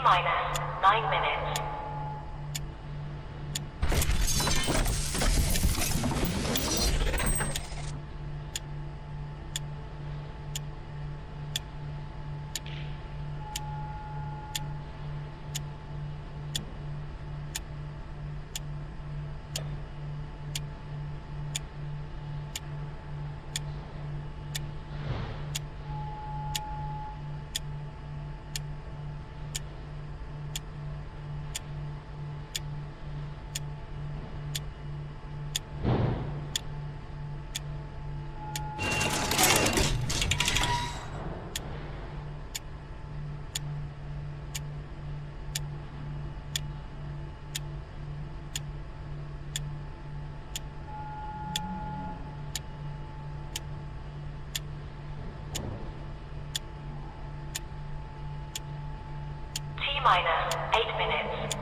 minus 9 minutes. Minus 8 minutes.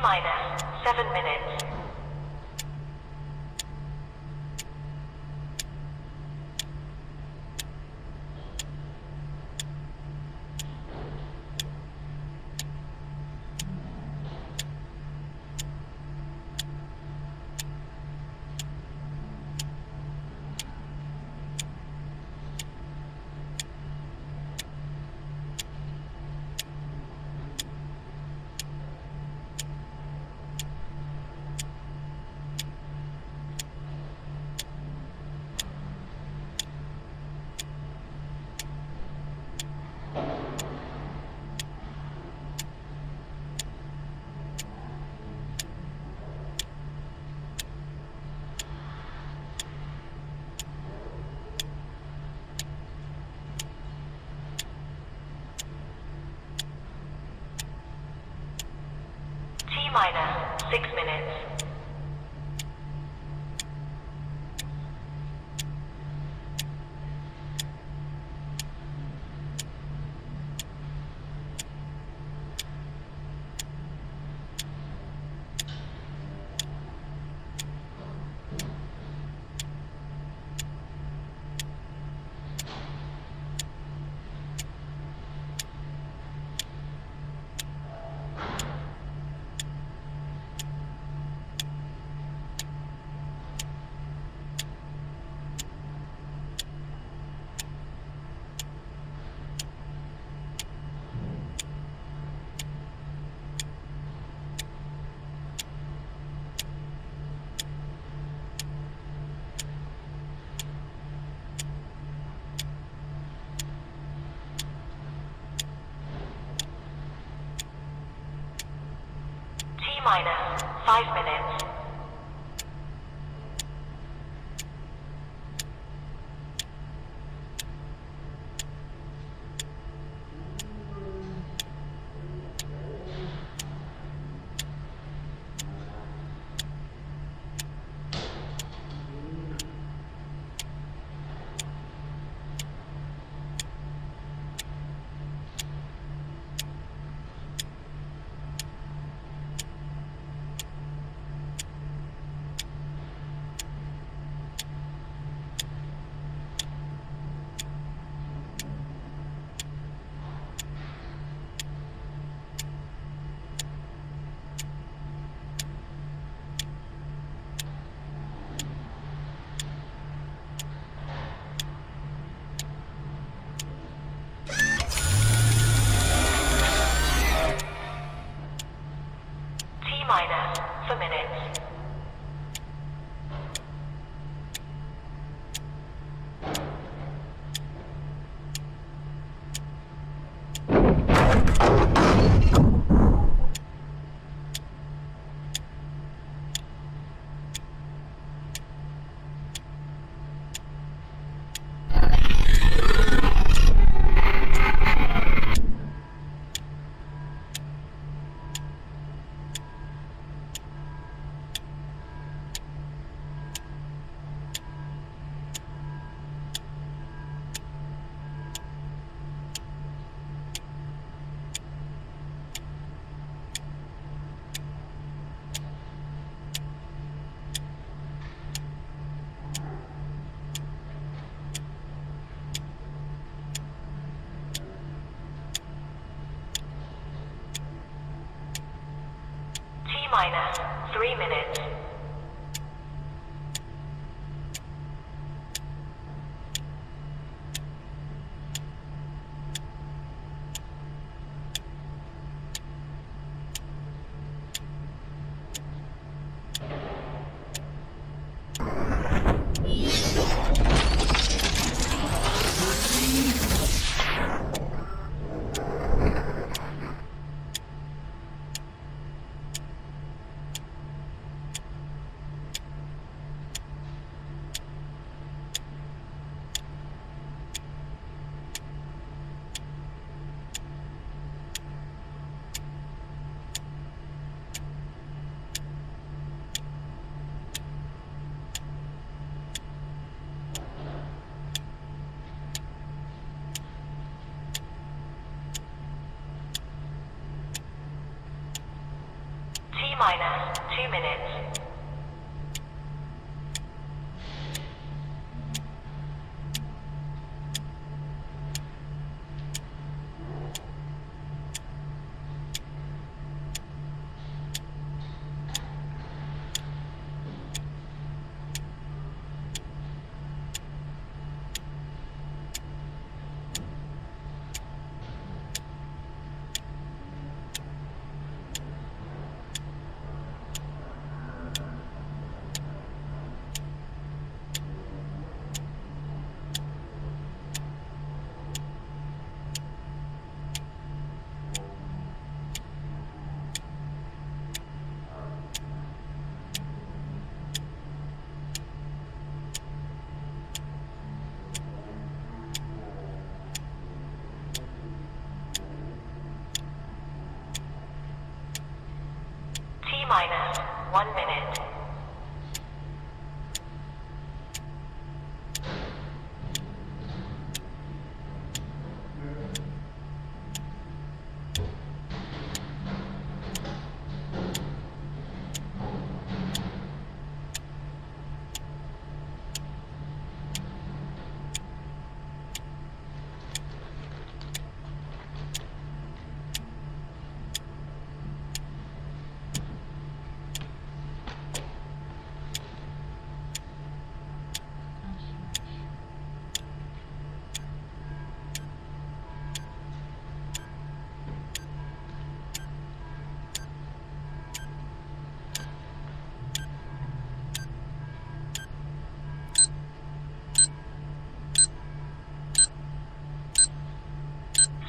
Minus 7 minutes. Minus 6 minutes. Minus 5 minutes. minus 3 minutes. Minus 2 minutes. Minus 1 minute.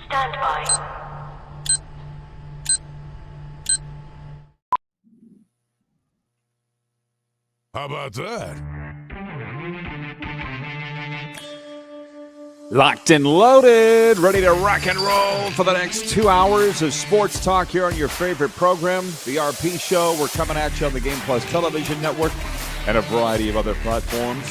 Stand by. How about that? Locked and loaded, ready to rock and roll for the next 2 hours of sports talk here on your favorite program, the RPShow. We're coming at you on the Game Plus Television Network and a variety of other platforms.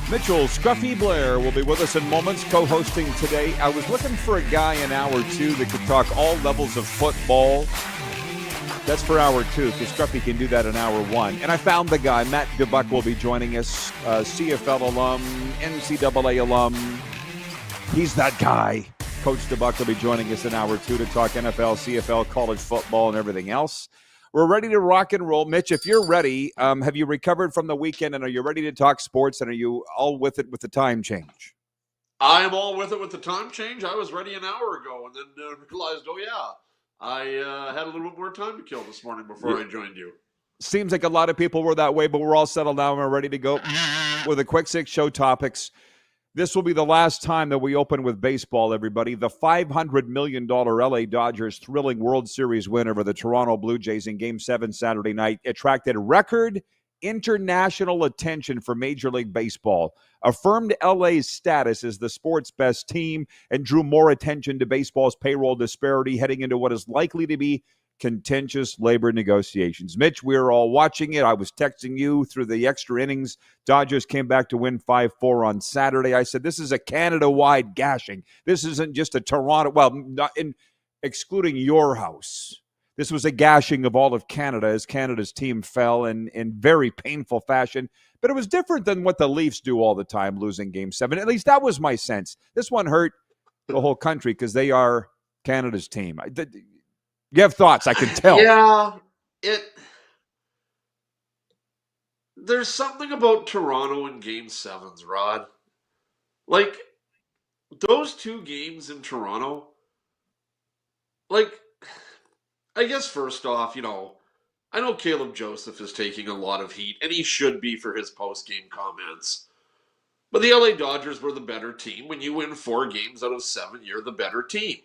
Mitchell Scruffy Blair will be with us in moments, co-hosting today. I was looking for a guy in hour two that could talk all levels of football. That's for hour two, because Scruffy can do that in hour one. And I found the guy. Matt Dubuc will be joining us, CFL alum, NCAA alum. He's that guy. Coach Dubuc will be joining us in hour two to talk NFL, CFL, college football, and everything else. We're ready to rock and roll. Mitch, if you're ready, have you recovered from the weekend, and are you ready to talk sports, and are you all with it with the time change? I am all with it with the time change. I was ready an hour ago and then realized, oh, yeah, I had a little bit more time to kill this morning before I joined you. Seems like a lot of people were that way, but we're all settled now and we're ready to go with a quick six show topics. This will be the last time that we open with baseball, everybody. The $500 million LA Dodgers thrilling World Series win over the Toronto Blue Jays in Game 7 Saturday night attracted record international attention for Major League Baseball, affirmed LA's status as the sport's best team, and drew more attention to baseball's payroll disparity heading into what is likely to be contentious labor negotiations. Mitch, we were all watching it. I was texting you through the extra innings. Dodgers came back to win 5-4 on Saturday. I said, this is a Canada-wide gashing. This isn't just a Toronto, well, not in excluding your house. This was a gashing of all of Canada as Canada's team fell in very painful fashion. But it was different than what the Leafs do all the time, losing Game 7. At least that was my sense. This one hurt the whole country because they are Canada's team. You have thoughts, I can tell. Yeah, there's something about Toronto in Game 7s, Rod. Like, those two games in Toronto, like, I guess first off, I know Caleb Joseph is taking a lot of heat, and he should be for his post-game comments. But the LA Dodgers were the better team. When you win 4 games out of 7, you're the better team.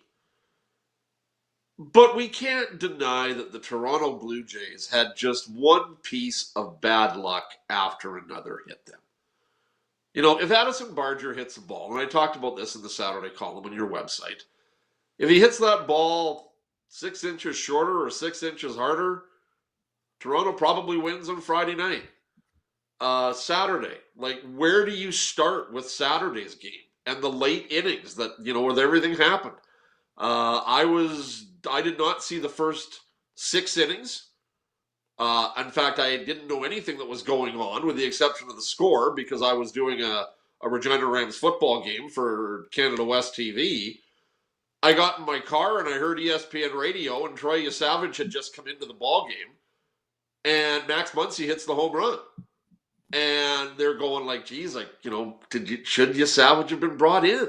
But we can't deny that the Toronto Blue Jays had just one piece of bad luck after another hit them. If Addison Barger hits a ball, and I talked about this in the Saturday column on your website, if he hits that ball 6 inches shorter or 6 inches harder, Toronto probably wins on Friday night. Saturday, where do you start with Saturday's game and the late innings that, where everything happened? I did not see the first 6 innings. In fact, I didn't know anything that was going on with the exception of the score because I was doing a Regina Rams football game for Canada West TV. I got in my car and I heard ESPN radio and Troy Savage had just come into the ball game and Max Muncy hits the home run. And they're going geez, should Savage have been brought in?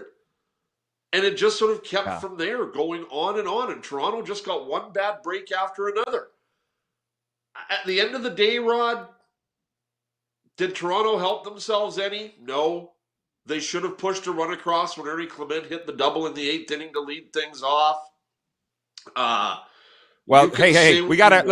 And it just sort of kept from there, going on. And Toronto just got one bad break after another. At the end of the day, Rod, did Toronto help themselves any? No. They should have pushed a run across when Ernie Clement hit the double in the 8th inning to lead things off. Well, hey, we got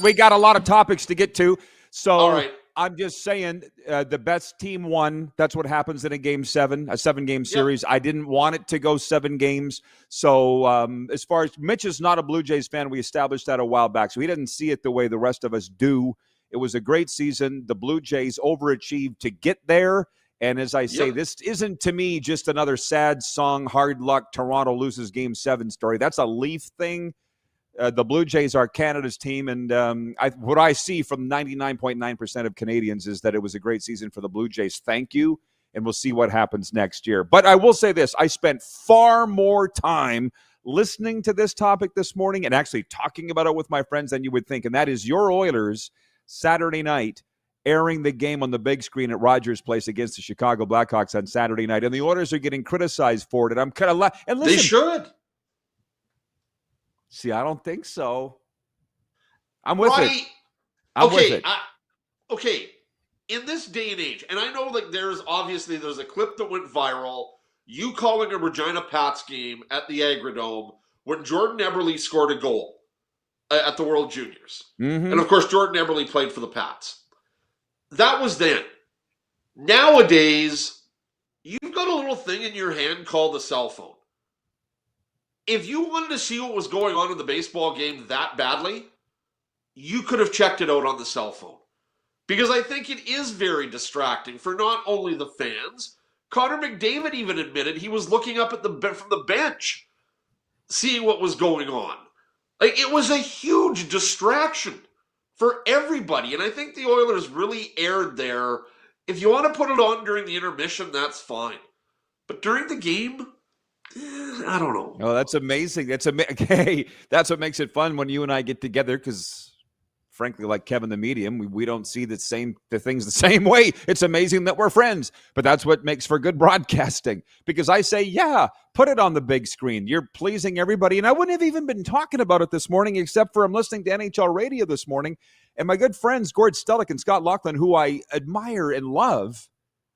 we got a lot of topics to get to. So all right. I'm just saying the best team won. That's what happens in a Game 7, a 7-game series. Yep. I didn't want it to go 7 games. So as far as Mitch is not a Blue Jays fan, we established that a while back. So he didn't see it the way the rest of us do. It was a great season. The Blue Jays overachieved to get there. And as I say, This isn't to me just another sad song, hard luck, Toronto loses Game 7 story. That's a Leaf thing. The Blue Jays are Canada's team, and what I see from 99.9% of Canadians is that it was a great season for the Blue Jays. Thank you, and we'll see what happens next year. But I will say this. I spent far more time listening to this topic this morning and actually talking about it with my friends than you would think, and that is your Oilers Saturday night airing the game on the big screen at Rogers Place against the Chicago Blackhawks on Saturday night, and the Oilers are getting criticized for it, and I'm kind of and listen, they should. See, I don't think so. I'm with it. I'm with it. Okay. In this day and age, and I know there's a clip that went viral, you calling a Regina Pats game at the Agrodome when Jordan Eberle scored a goal at the World Juniors. Mm-hmm. And of course, Jordan Eberle played for the Pats. That was then. Nowadays, you've got a little thing in your hand called a cell phone. If you wanted to see what was going on in the baseball game that badly, you could have checked it out on the cell phone. Because I think it is very distracting for not only the fans. Connor McDavid even admitted he was looking up from the bench, seeing what was going on. It was a huge distraction for everybody. And I think the Oilers really erred there. If you want to put it on during the intermission, that's fine. But during the game, I don't know. Oh, that's amazing. Okay, that's what makes it fun when you and I get together because, frankly, like Kevin the Medium, we don't see the things the same way. It's amazing that we're friends, but that's what makes for good broadcasting because I say, yeah, put it on the big screen. You're pleasing everybody, and I wouldn't have even been talking about it this morning except for I'm listening to NHL radio this morning, and my good friends Gord Stellick and Scott Laughlin, who I admire and love,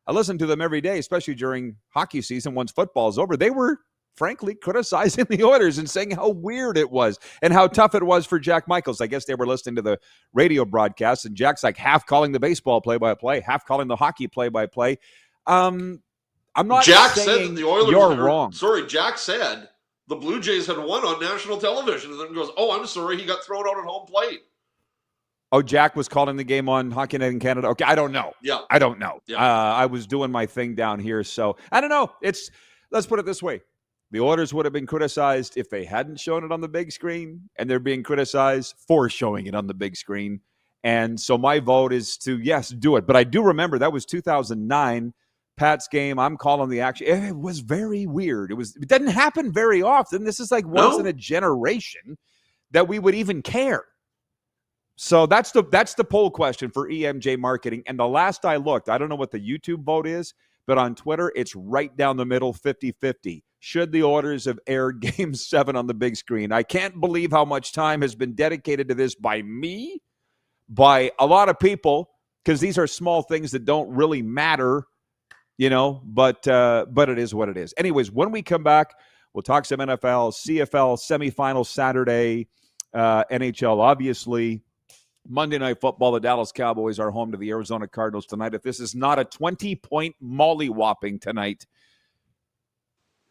I listen to them every day, especially during hockey season once football's over. They were, frankly, criticizing the Oilers and saying how weird it was and how tough it was for Jack Michaels. I guess they were listening to the radio broadcast, and Jack's half calling the baseball play-by-play, half calling the hockey play-by-play. I'm not Jack saying said that the Oilers you're wrong. Sorry, Jack said the Blue Jays had won on national television, and then goes, "Oh, I'm sorry, he got thrown out at home plate." Oh, Jack was calling the game on Hockey Night in Canada. Okay, I don't know. Yeah, I don't know. Yeah. I was doing my thing down here, so I don't know. Let's put it this way: the Oilers would have been criticized if they hadn't shown it on the big screen, and they're being criticized for showing it on the big screen. And so my vote is to yes, do it. But I do remember that was 2009 Pat's game. I'm calling the action. It was very weird. It doesn't happen very often. This is once in a generation that we would even care. So that's the poll question for EMJ Marketing. And the last I looked, I don't know what the YouTube vote is, but on Twitter, it's right down the middle, 50-50. Should the Oilers have aired Game 7 on the big screen? I can't believe how much time has been dedicated to this by me, by a lot of people, because these are small things that don't really matter, but it is what it is. Anyways, when we come back, we'll talk some NFL, CFL semifinal Saturday, NHL, obviously. Monday Night Football, the Dallas Cowboys are home to the Arizona Cardinals tonight. If this is not a 20-point mollywhopping tonight,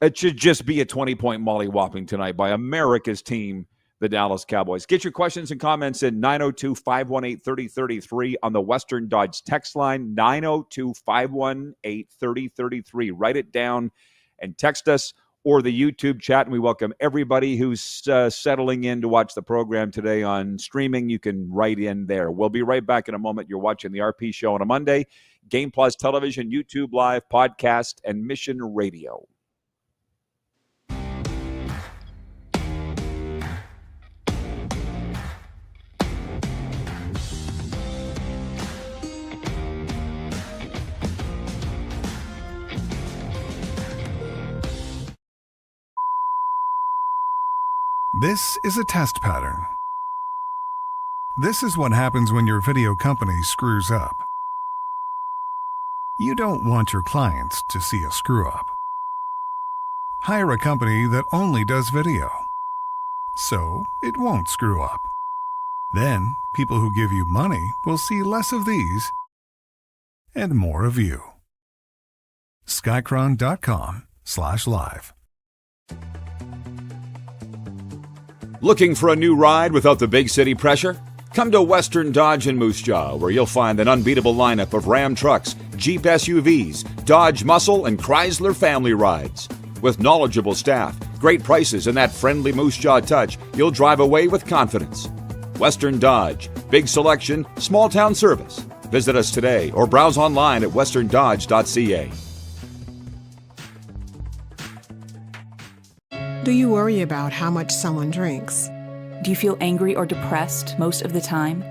it should just be a 20-point mollywhopping tonight by America's team, the Dallas Cowboys. Get your questions and comments in 902-518-3033 on the Western Dodge text line, 902-518-3033. Write it down and text us, or the YouTube chat, and we welcome everybody who's settling in to watch the program today on streaming. You can write in there. We'll be right back in a moment. You're watching the RP Show on a Monday, Game Plus Television, YouTube Live, podcast, and Mission Radio. This is a test pattern. This is what happens when your video company screws up. You don't want your clients to see a screw-up. Hire a company that only does video, so it won't screw up. Then, people who give you money will see less of these and more of you. Skycron.com/live. Looking for a new ride without the big city pressure? Come to Western Dodge in Moose Jaw, where you'll find an unbeatable lineup of Ram trucks, Jeep SUVs, Dodge Muscle, and Chrysler family rides. With knowledgeable staff, great prices, and that friendly Moose Jaw touch, you'll drive away with confidence. Western Dodge, big selection, small town service. Visit us today or browse online at westerndodge.ca. Do you worry about how much someone drinks? Do you feel angry or depressed most of the time?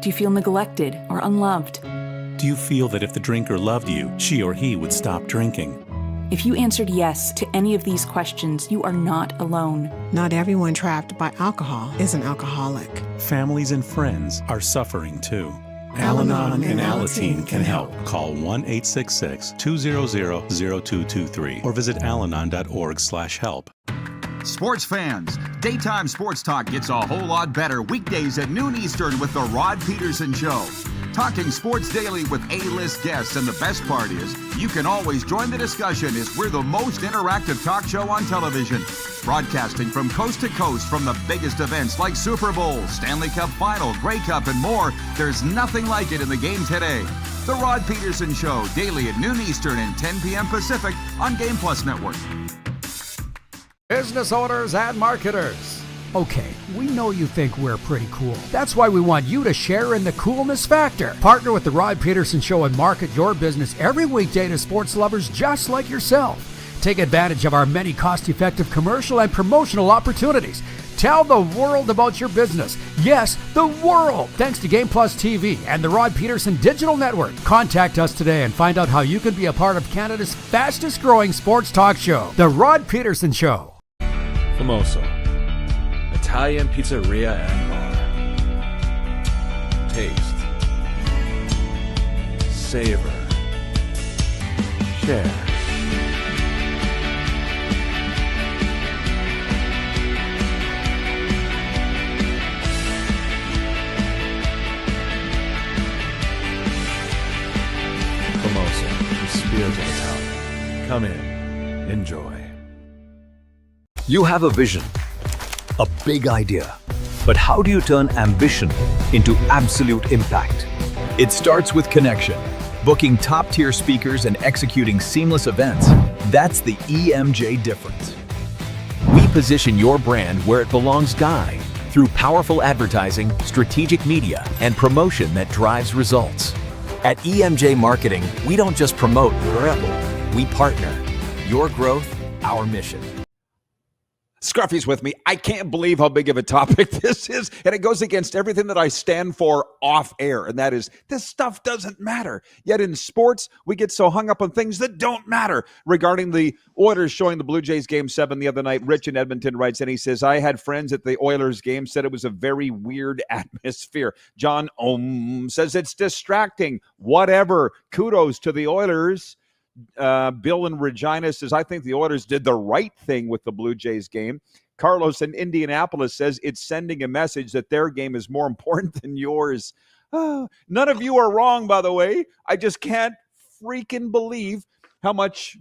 Do you feel neglected or unloved? Do you feel that if the drinker loved you, she or he would stop drinking? If you answered yes to any of these questions, you are not alone. Not everyone trapped by alcohol is an alcoholic. Families and friends are suffering too. Al-Anon and Alateen can help. Call 1-866-200-0223 or visit alanon.org/help. Sports fans, daytime sports talk gets a whole lot better weekdays at noon Eastern with The Rod Pedersen Show. Talking sports daily with A-list guests, and the best part is, you can always join the discussion as we're the most interactive talk show on television. Broadcasting from coast to coast from the biggest events like Super Bowl, Stanley Cup Final, Grey Cup, and more. There's nothing like it in the game today. The Rod Pedersen Show, daily at noon Eastern and 10 p.m. Pacific on Game Plus Network. Business owners and marketers. Okay, we know you think we're pretty cool. That's why we want you to share in the coolness factor. Partner with the Rod Pedersen Show and market your business every weekday to sports lovers just like yourself. Take advantage of our many cost-effective commercial and promotional opportunities. Tell the world about your business. Yes, the world. Thanks to Game Plus TV and the Rod Pedersen Digital Network. Contact us today and find out how you can be a part of Canada's fastest growing sports talk show, The Rod Pedersen Show. Famoso, Italian pizzeria and bar. Taste, savor, share. Famoso, the spirit of Italian. Come in, enjoy. You have a vision, a big idea, but how do you turn ambition into absolute impact? It starts with connection, booking top-tier speakers and executing seamless events. That's the EMJ difference. We position your brand where it belongs, Guy, through powerful advertising, strategic media, and promotion that drives results. At EMJ Marketing, we don't just promote, we partner. Your growth, our mission. Scruffy's with me. I can't believe how big of a topic this is, and it goes against everything that I stand for off air, and that is this stuff doesn't matter. Yet in sports, we get so hung up on things that don't matter. Regarding the Oilers showing the Blue Jays Game 7 the other night, Rich in Edmonton writes, and he says, I had friends at the Oilers game, said it was a very weird atmosphere. John says it's distracting. Whatever. Kudos to the Oilers. Bill in Regina says, I think the Oilers did the right thing with the Blue Jays game. Carlos in Indianapolis says it's sending a message that their game is more important than yours. None of you are wrong, by the way. I just can't freaking believe how much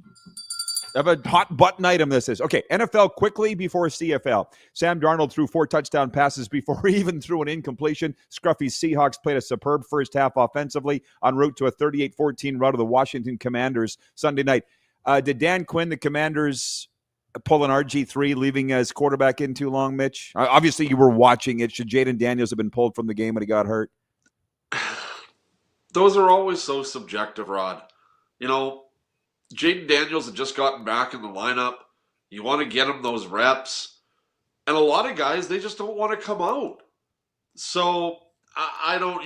of a hot button item this is. Okay, NFL quickly before CFL. Sam Darnold threw 4 touchdown passes before he even threw an incompletion. Scruffy's Seahawks played a superb first half offensively en route to a 38-14 rout of the Washington Commanders Sunday night. Did Dan Quinn, the Commanders, pull an RG3, leaving as quarterback in too long, Mitch? Obviously, you were watching it. Should Jaden Daniels have been pulled from the game when he got hurt? Those are always so subjective, Rod. You know, Jaden Daniels had just gotten back in the lineup. You want to get him those reps. And a lot of guys, they just don't want to come out. So, I don't,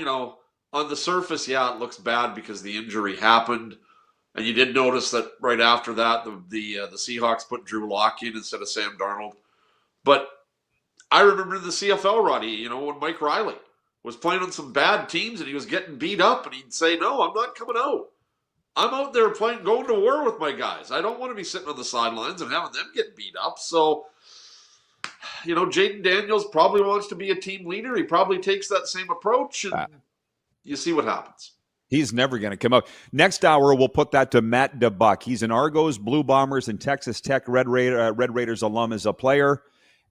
on the surface, yeah, it looks bad because the injury happened. And you did notice that right after that, the Seahawks put Drew Lock in instead of Sam Darnold. But I remember the CFL, Roddy, when Mike Riley was playing on some bad teams and he was getting beat up, and he'd say, no, I'm not coming out. I'm out there going to war with my guys. I don't want to be sitting on the sidelines and having them get beat up. So, Jaden Daniels probably wants to be a team leader. He probably takes that same approach, and you see what happens. He's never going to come up. Next hour, we'll put that to Matt Dubuc. He's an Argos, Blue Bombers, and Texas Tech Red Raiders alum as a player,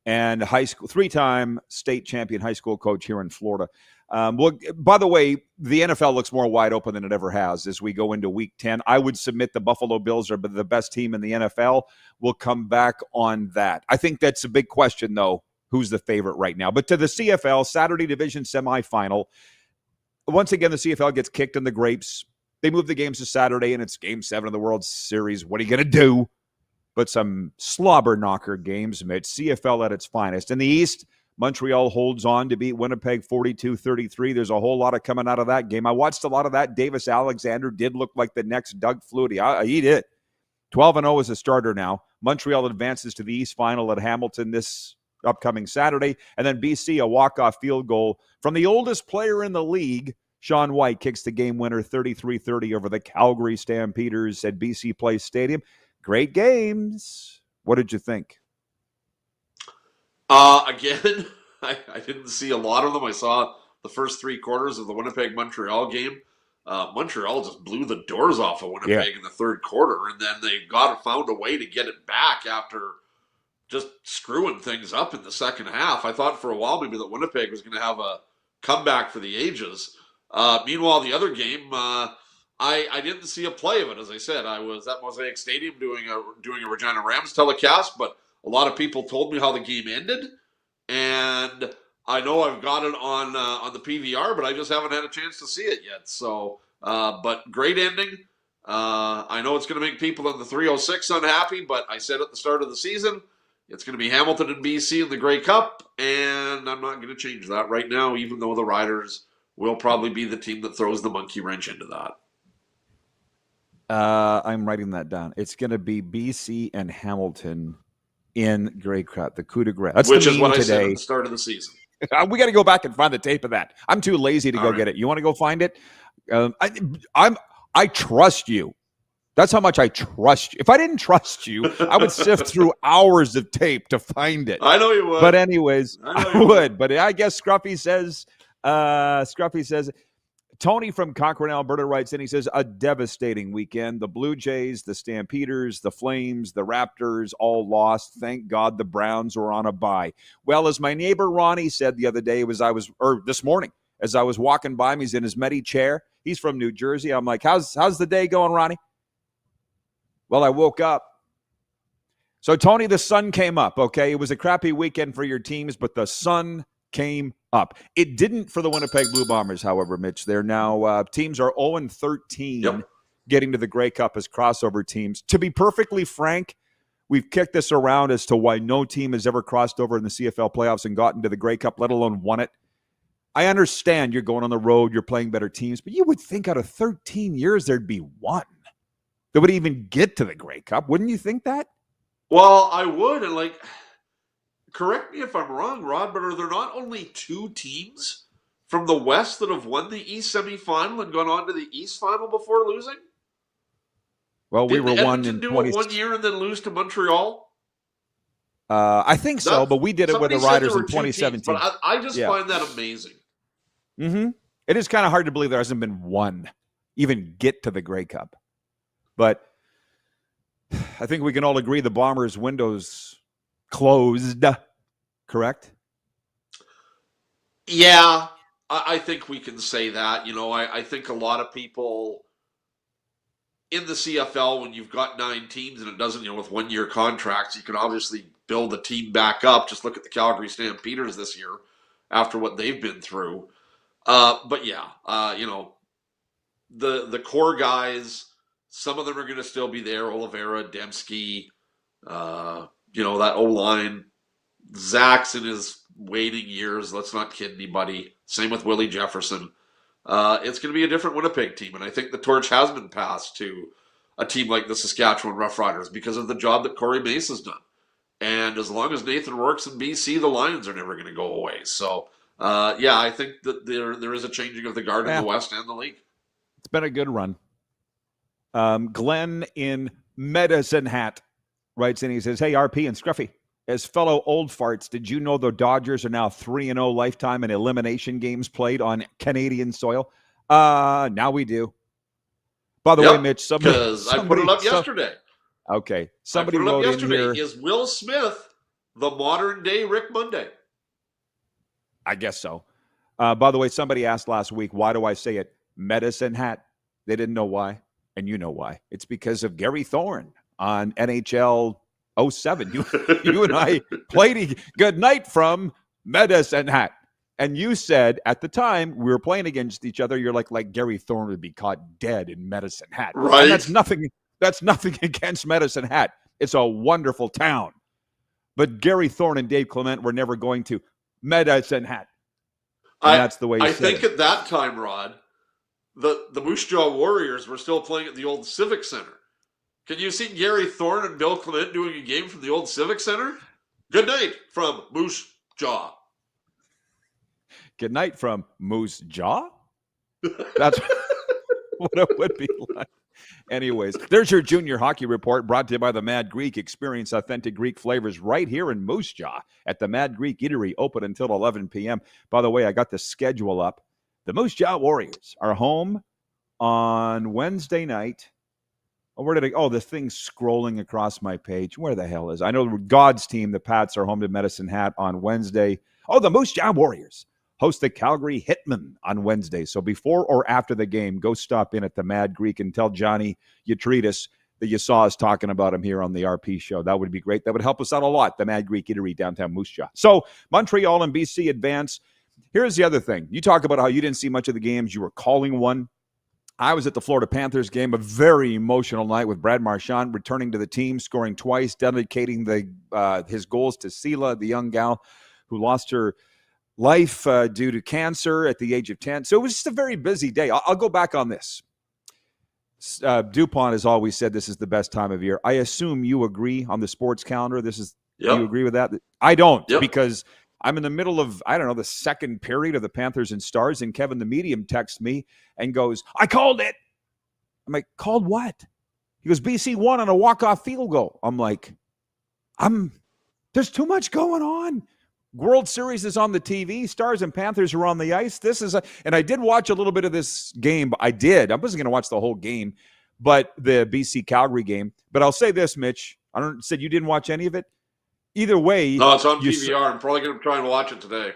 and high school 3-time state champion high school coach here in Florida. Well, by the way, the NFL looks more wide open than it ever has as we go into Week 10. I would submit the Buffalo Bills are the best team in the NFL. We'll come back on that. I think that's a big question, though, who's the favorite right now. But to the CFL, Saturday Division semifinal. Once again, the CFL gets kicked in the grapes. They move the games to Saturday, and it's Game 7 of the World Series. What are you going to do? But some slobber knocker games, Mitch. CFL at its finest. In the East, Montreal holds on to beat Winnipeg 42-33. There's a whole lot of coming out of that game. I watched a lot of that. Davis Alexander did look like the next Doug Flutie. He did. 12-0 as a starter now. Montreal advances to the East Final at Hamilton this upcoming Saturday. And then BC, a walk-off field goal from the oldest player in the league. Sean White kicks the game winner 33-30 over the Calgary Stampeders at BC Place Stadium. Great games. What did you think? Again, I didn't see a lot of them. I saw the first 3 quarters of the Winnipeg-Montreal game. Montreal just blew the doors off of Winnipeg in the third quarter, and then they found a way to get it back after just screwing things up in the second half. I thought for a while maybe that Winnipeg was going to have a comeback for the ages. Meanwhile, the other game, I didn't see a play of it. As I said, I was at Mosaic Stadium doing a Regina Rams telecast, but a lot of people told me how the game ended, and I know I've got it on the PVR, but I just haven't had a chance to see it yet. So, but great ending. I know it's going to make people in the 306 unhappy, but I said at the start of the season, it's going to be Hamilton and BC in the Grey Cup, and I'm not going to change that right now, even though the Riders will probably be the team that throws the monkey wrench into that. I'm writing that down. It's going to be BC and Hamilton in Grey Cup, the coup de grace. That's which the is what today. I said at the start of the season. We got to go back and find the tape of that. I'm too lazy to go get it. You want to go find it? I trust you. That's how much I trust you. If I didn't trust you, I would sift through hours of tape to find it. I know you would. But anyways, I would. But I guess Scruffy says, Tony from Cochrane, Alberta writes in, he says, a devastating weekend. The Blue Jays, the Stampeders, the Flames, the Raptors all lost. Thank God the Browns were on a bye. Well, as my neighbor Ronnie said the other day, this morning, as I was walking by him, he's in his Medi chair. He's from New Jersey. I'm like, how's the day going, Ronnie? Well, I woke up. So, Tony, the sun came up, okay? It was a crappy weekend for your teams, but the sun came up. It didn't for the Winnipeg Blue Bombers, however, Mitch. They're now, teams are 0-13 getting to the Grey Cup as crossover teams. To be perfectly frank, We've kicked this around as to why no team has ever crossed over in the CFL playoffs and gotten to the Grey Cup, let alone won it. I understand you're going on the road, you're playing better teams, but you would think out of 13 years there'd be one that would even get to the Grey Cup. Wouldn't you think that? Well, I would, and correct me if I'm wrong, Rod, but are there not only 2 teams from the West that have won the East semifinal and gone on to the East final before losing? Well, we were one Edmonton in do 20. it one year and then lose to Montreal? I think so, but we did it with the Riders in 2017. Teams, but I just find that amazing. Mm-hmm. It is kind of hard to believe there hasn't been one even get to the Grey Cup. But I think we can all agree the Bombers' window's closed, correct? Yeah, I think we can say that. I think a lot of people in the CFL, when you've got 9 teams and it doesn't, with 1-year contracts, you can obviously build a team back up. Just look at the Calgary Stampeders this year after what they've been through. But yeah, the core guys, some of them are going to still be there. Oliveira, Dembski, that O-line. Zach's in his waiting years. Let's not kid anybody. Same with Willie Jefferson. It's going to be a different Winnipeg team, and I think the torch has been passed to a team like the Saskatchewan Roughriders because of the job that Corey Mace has done. And as long as Nathan Rourke's in BC, the Lions are never going to go away. So, I think that there is a changing of the guard in the West and the league. It's been a good run. Glenn in Medicine Hat writes in, he says, "Hey, RP and Scruffy, as fellow old farts, did you know the Dodgers are now 3-0 lifetime in elimination games played on Canadian soil?" Now we do. By the way, Mitch, because I put it up yesterday. Okay. Somebody I put it wrote up yesterday. in here. Is Will Smith the modern day Rick Monday? I guess so. By the way, somebody asked last week, why do I say it Medicine Hat? They didn't know why. And you know why. It's because of Gary Thorne on NHL 07. You and I played good night from Medicine Hat. And you said at the time we were playing against each other, you're like Gary Thorne would be caught dead in Medicine Hat. Right. And that's nothing against Medicine Hat. It's a wonderful town. But Gary Thorne and Dave Clement were never going to Medicine Hat. And that's the way you I said think it. at that time, Rod, the Moose Jaw Warriors were still playing at the old Civic Center. Can you see Gary Thorne and Bill Clement doing a game from the old Civic Center? Good night from Moose Jaw. Good night from Moose Jaw? That's what it would be like. Anyways, there's your junior hockey report brought to you by the Mad Greek. Experience authentic Greek flavors right here in Moose Jaw at the Mad Greek Eatery, open until 11 p.m. By the way, I got the schedule up. The Moose Jaw Warriors are home on Wednesday night. Oh, where did I? Oh, the thing's scrolling across my page. Where the hell is it? I know God's team, the Pats, are home to Medicine Hat on Wednesday. Oh, the Moose Jaw Warriors host the Calgary Hitmen on Wednesday. So before or after the game, go stop in at the Mad Greek and tell Johnny you treat us that you saw us talking about him here on the RP show. That would be great. That would help us out a lot, the Mad Greek Eatery, downtown Moose Jaw. So Montreal and BC advance. Here's the other thing. You talk about how you didn't see much of the games. You were calling one. I was at the Florida Panthers game, a very emotional night with Brad Marchand returning to the team, scoring twice, dedicating his goals to Sela, the young gal who lost her life due to cancer at the age of 10. So it was just a very busy day. I'll go back on this. DuPont has always said this is the best time of year. I assume you agree on the sports calendar. Do you agree with that? I don't, because I'm in the middle of, the second period of the Panthers and Stars, and Kevin the Medium texts me and goes, "I called it." I'm like, "Called what?" He goes, "BC won on a walk-off field goal." I'm like, there's too much going on. World Series is on the TV. Stars and Panthers are on the ice. And I did watch a little bit of this game. I wasn't going to watch the whole game, but the BC Calgary game. But I'll say this, Mitch. Said you didn't watch any of it. Either way, no, it's on PVR. I'm probably going to try and watch it today.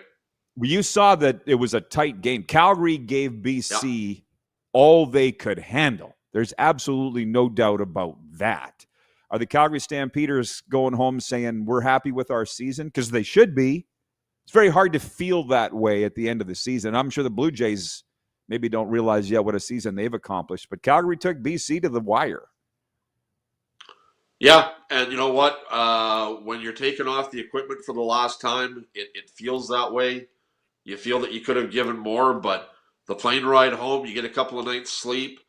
You saw that it was a tight game. Calgary gave BC all they could handle. There's absolutely no doubt about that. Are the Calgary Stampeders going home saying we're happy with our season? Because they should be. It's very hard to feel that way at the end of the season. I'm sure the Blue Jays maybe don't realize yet what a season they've accomplished. But Calgary took BC to the wire. Yeah, and you know what? When you're taking off the equipment for the last time, it feels that way. You feel that you could have given more, but the plane ride home, you get a couple of nights sleep,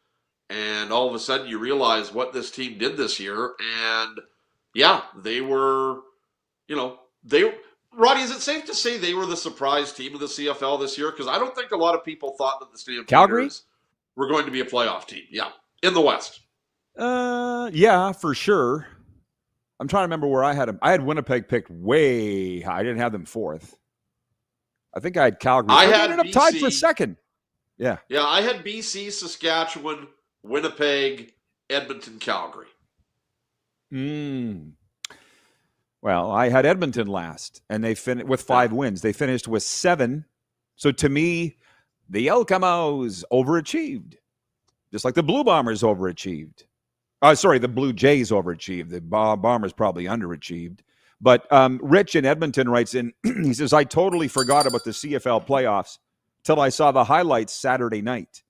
and all of a sudden you realize what this team did this year. And yeah, they were, Roddy, is it safe to say they were the surprise team of the CFL this year? Because I don't think a lot of people thought that the Stampeders were going to be a playoff team. Yeah, in the West. Yeah, for sure. I'm trying to remember where I had them. I had Winnipeg picked way high. I didn't have them fourth. I think I had Calgary. I ended up tied for second. Yeah. Yeah, I had BC, Saskatchewan, Winnipeg, Edmonton, Calgary. Well, I had Edmonton last, and they finished with 5 wins. They finished with 7. So to me, the Elkamos overachieved, just like the Blue Bombers overachieved. The Blue Jays overachieved. The Bombers probably underachieved. But Rich in Edmonton writes in, he says, I totally forgot about the CFL playoffs till I saw the highlights Saturday night.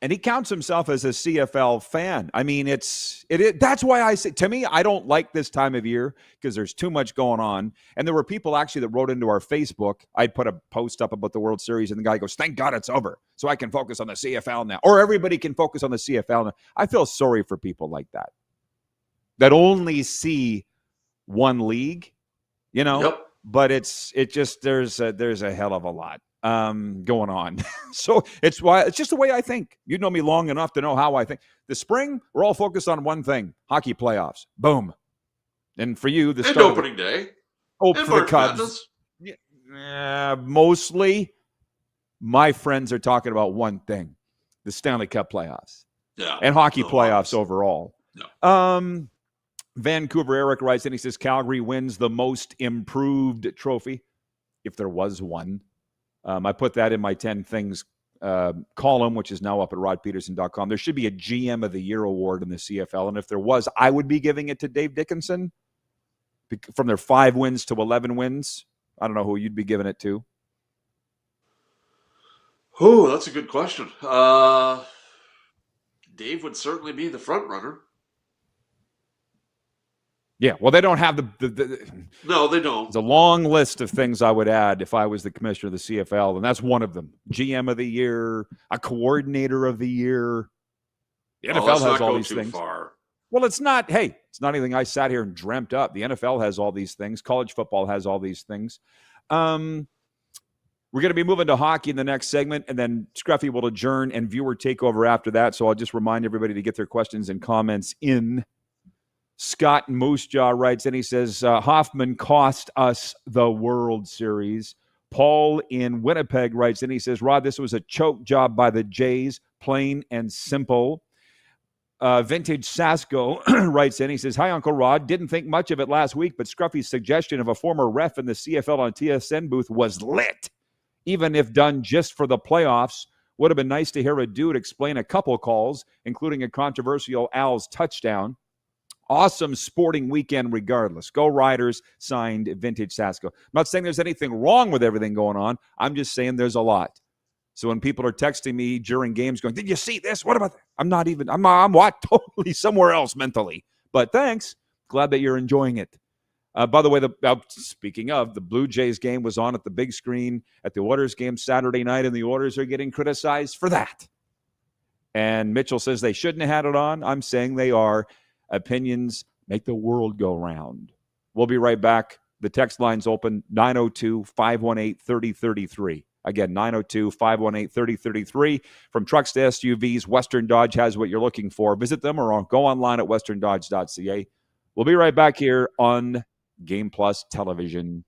And he counts himself as a CFL fan. I mean, that's why I say, to me, I don't like this time of year because there's too much going on. And there were people actually that wrote into our Facebook. I'd put a post up about the World Series, and the guy goes, thank God it's over, so I can focus on the CFL now. Or everybody can focus on the CFL now. I feel sorry for people like that only see one league, Yep. But there's a hell of a lot going on. So it's just the way I think. You know me long enough to know how I think. The spring, we're all focused on one thing: hockey playoffs. Boom. And for you, the opening day. For the Cubs. Yeah, mostly, my friends are talking about one thing: the Stanley Cup playoffs. Yeah, and hockey playoffs overall. No. Vancouver Eric writes in, he says Calgary wins the most improved trophy, if there was one. I put that in my 10 things column, which is now up at rodpeterson.com. There should be a GM of the Year award in the CFL, and if there was, I would be giving it to Dave Dickinson from their 5 wins to 11 wins. I don't know who you'd be giving it to. Oh, that's a good question. Dave would certainly be the front runner. Yeah, well, they don't have No, they don't. There's a long list of things I would add if I was the commissioner of the CFL, and that's one of them. GM of the year, a coordinator of the year. The NFL has all these things. Far. Well, it's not anything I sat here and dreamt up. The NFL has all these things. College football has all these things. We're going to be moving to hockey in the next segment, and then Scruffy will adjourn and viewer takeover after that. So I'll just remind everybody to get their questions and comments in. Scott Moosejaw writes in, he says, Hoffman cost us the World Series. Paul in Winnipeg writes in, he says, Rod, this was a choke job by the Jays, plain and simple. Vintage Sasko writes in, he says, hi, Uncle Rod. Didn't think much of it last week, but Scruffy's suggestion of a former ref in the CFL on TSN booth was lit. Even if done just for the playoffs, would have been nice to hear a dude explain a couple calls, including a controversial Al's touchdown. Awesome sporting weekend regardless. Go Riders, signed Vintage Sasko. I'm not saying there's anything wrong with everything going on. I'm just saying there's a lot. So when people are texting me during games going, did you see this? What about that? I'm what? Totally somewhere else mentally. But thanks. Glad that you're enjoying it. By the way, speaking of, the Blue Jays game was on at the big screen at the Oilers game Saturday night, and the Oilers are getting criticized for that. And Mitchell says they shouldn't have had it on. I'm saying they are. Opinions make the world go round. We'll be right back. The text line's open, 902-518-3033. Again, 902-518-3033. From trucks to SUVs, Western Dodge has what you're looking for. Visit them or go online at westerndodge.ca. We'll be right back here on Game Plus Television.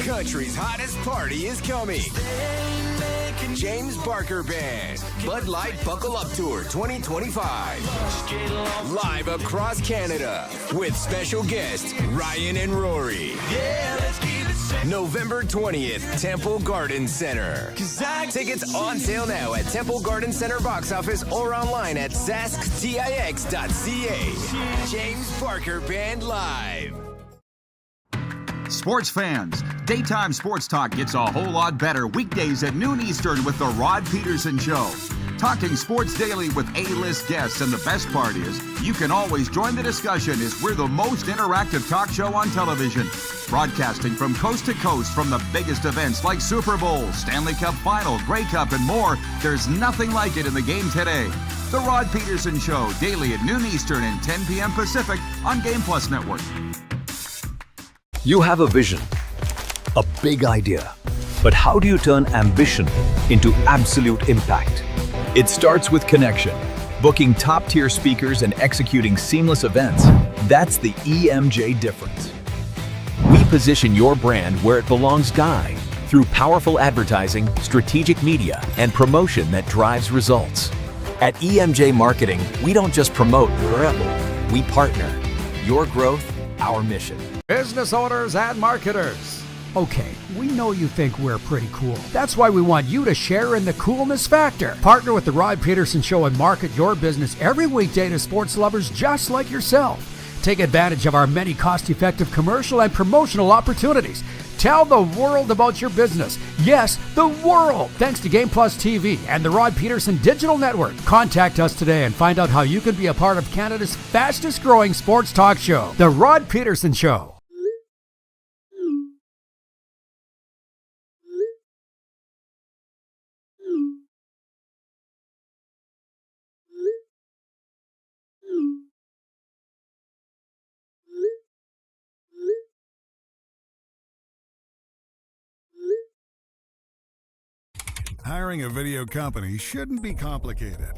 Country's hottest party is coming. James Barker Band, Bud Light Buckle Up Tour 2025. Live across Canada with special guests Ryan and Rory. Yeah, let's keep it November 20th, Temple Garden Center. Tickets on sale now at Temple Garden Center box office or online at zasktix.ca. James Barker Band Live. Sports fans, daytime sports talk gets a whole lot better weekdays at noon Eastern with The Rod Pedersen Show. Talking sports daily with A-list guests, and the best part is, you can always join the discussion as we're the most interactive talk show on television. Broadcasting from coast to coast from the biggest events like Super Bowl, Stanley Cup Final, Grey Cup, and more, there's nothing like it in the game today. The Rod Pedersen Show, daily at noon Eastern and 10 p.m. Pacific on Game Plus Network. You have a vision, a big idea, but how do you turn ambition into absolute impact? It starts with connection, booking top-tier speakers and executing seamless events. That's the EMJ difference. We position your brand where it belongs, Guy, through powerful advertising, strategic media, and promotion that drives results. At EMJ Marketing, we don't just promote, we partner. Your growth, our mission. Business owners and marketers. Okay, we know you think we're pretty cool. That's why we want you to share in the coolness factor. Partner with the Rod Pedersen Show and market your business every weekday to sports lovers just like yourself. Take advantage of our many cost-effective commercial and promotional opportunities. Tell the world about your business. Yes, the world. Thanks to Game Plus TV and the Rod Pedersen Digital Network. Contact us today and find out how you can be a part of Canada's fastest growing sports talk show, The Rod Pedersen Show. Hiring a video company shouldn't be complicated.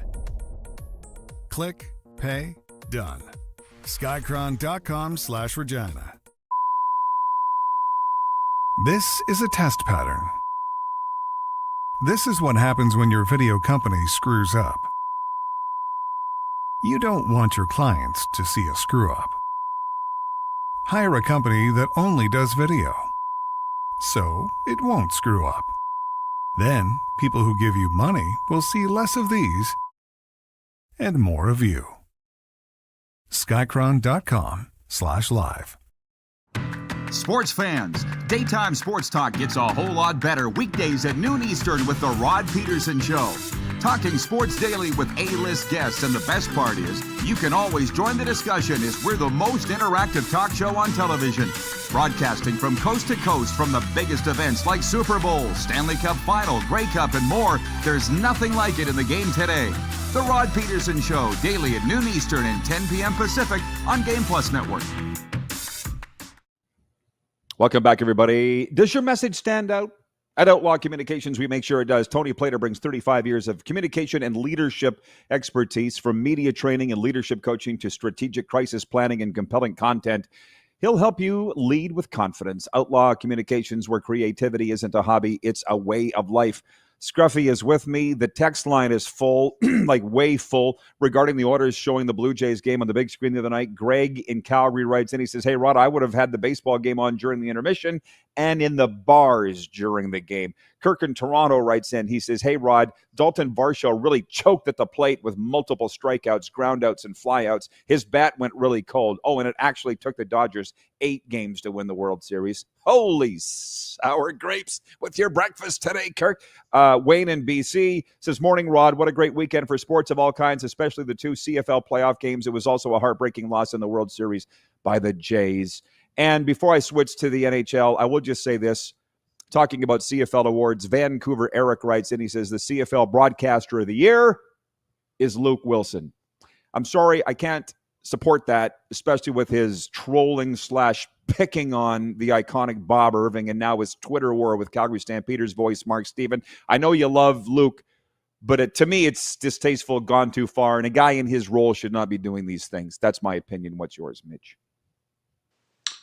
Click, pay, done. Skycron.com/Regina. This is a test pattern. This is what happens when your video company screws up. You don't want your clients to see a screw up. Hire a company that only does video, so it won't screw up. Then, people who give you money will see less of these and more of you. Skycron.com/live. Sports fans, daytime sports talk gets a whole lot better weekdays at noon Eastern with The Rod Pedersen Show. Talking sports daily with A-list guests, and the best part is, you can always join the discussion as we're the most interactive talk show on television. Broadcasting from coast to coast from the biggest events like Super Bowl, Stanley Cup Final, Grey Cup, and more, there's nothing like it in the game today. The Rod Pedersen Show, daily at noon Eastern and 10 p.m. Pacific on Game Plus Network. Welcome back, everybody. Does your message stand out? At Outlaw Communications, we make sure it does. Tony Plater brings 35 years of communication and leadership expertise, from media training and leadership coaching to strategic crisis planning and compelling content. He'll help you lead with confidence. Outlaw Communications, where creativity isn't a hobby, it's a way of life. Scruffy is with me. The text line is full, like way full, regarding the orders showing the Blue Jays game on the big screen the other night. Greg in Calgary writes in. He says, "Hey, Rod, I would have had the baseball game on during the intermission and in the bars during the game." Kirk in Toronto writes in. He says, "Hey, Rod, Dalton Varsho really choked at the plate with multiple strikeouts, groundouts, and flyouts. His bat went really cold. Oh, and it actually took the Dodgers 8 games to win the World Series." Holy sour grapes with your breakfast today, Kirk. Wayne in BC says, "Morning, Rod. What a great weekend for sports of all kinds, especially the 2 CFL playoff games. It was also a heartbreaking loss in the World Series by the Jays." And before I switch to the NHL, I will just say this. Talking about CFL awards, Vancouver Eric writes in. He says, "The CFL Broadcaster of the Year is Luke Wilson." I'm sorry, I can't support that, especially with his trolling / picking on the iconic Bob Irving and now his Twitter war with Calgary Stampeders voice Mark Steven. I know you love Luke, but to me it's distasteful, gone too far, and a guy in his role should not be doing these things. That's my opinion. What's yours, Mitch?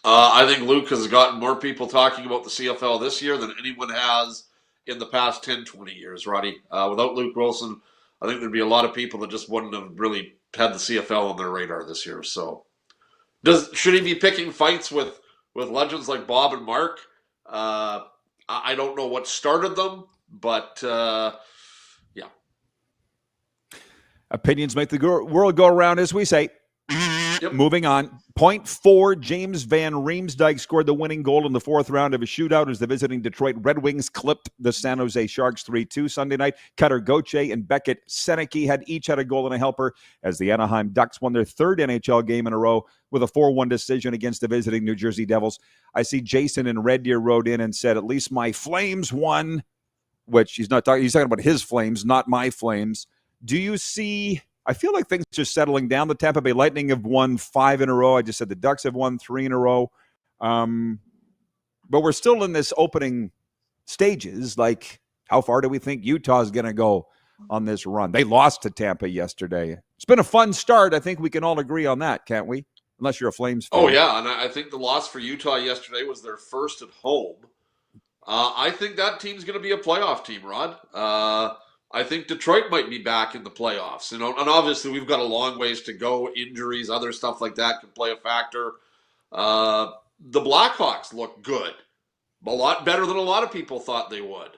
I think Luke has gotten more people talking about the CFL this year than anyone has in the past 10, 20 years, Roddy. Without Luke Wilson, I think there'd be a lot of people that just wouldn't have really had the CFL on their radar this year. So, should he be picking fights with legends like Bob and Mark? I don't know what started them, but yeah. Opinions make the world go around, as we say. Yep. Moving on. Point 4, James Van Riemsdyk scored the winning goal in the 4th round of a shootout as the visiting Detroit Red Wings clipped the San Jose Sharks 3-2 Sunday night. Cutter Gauthier and Beckett Seneke each had a goal and a helper as the Anaheim Ducks won their 3rd NHL game in a row with a 4-1 decision against the visiting New Jersey Devils. I see Jason in Red Deer wrote in and said, at least my Flames won, which he's talking about his Flames, not my Flames. Do you see... I feel like things are settling down. The Tampa Bay Lightning have won 5 in a row. I just said the Ducks have won 3 in a row. But we're still in this opening stages. Like, how far do we think Utah's going to go on this run? They lost to Tampa yesterday. It's been a fun start. I think we can all agree on that, can't we? Unless you're a Flames fan. Oh, yeah, and I think the loss for Utah yesterday was their first at home. I think that team's going to be a playoff team, Rod. I think Detroit might be back in the playoffs. And obviously we've got a long ways to go. Injuries, other stuff like that can play a factor. The Blackhawks look good. A lot better than a lot of people thought they would.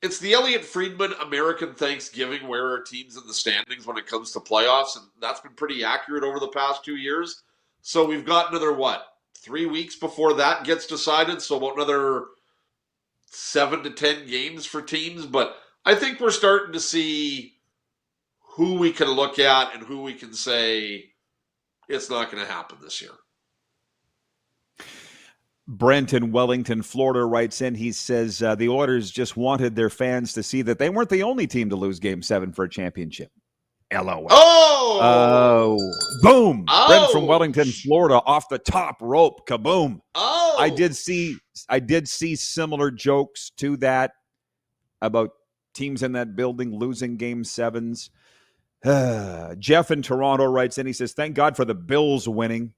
It's the Elliott Friedman American Thanksgiving where are teams in the standings when it comes to playoffs, and that's been pretty accurate over the past 2 years. So we've got another, 3 weeks before that gets decided, so about another 7 to 10 games for teams, but I think we're starting to see who we can look at and who we can say it's not going to happen this year. Brent in Wellington, Florida writes in, he says, the Oilers just wanted their fans to see that they weren't the only team to lose Game 7 for a championship. LOL. Oh! Boom! Oh! Brent from Wellington, Florida, off the top rope. Kaboom! Oh! I did see similar jokes to that about teams in that building losing Game 7s. Jeff in Toronto writes in, he says, thank God for the Bills winning.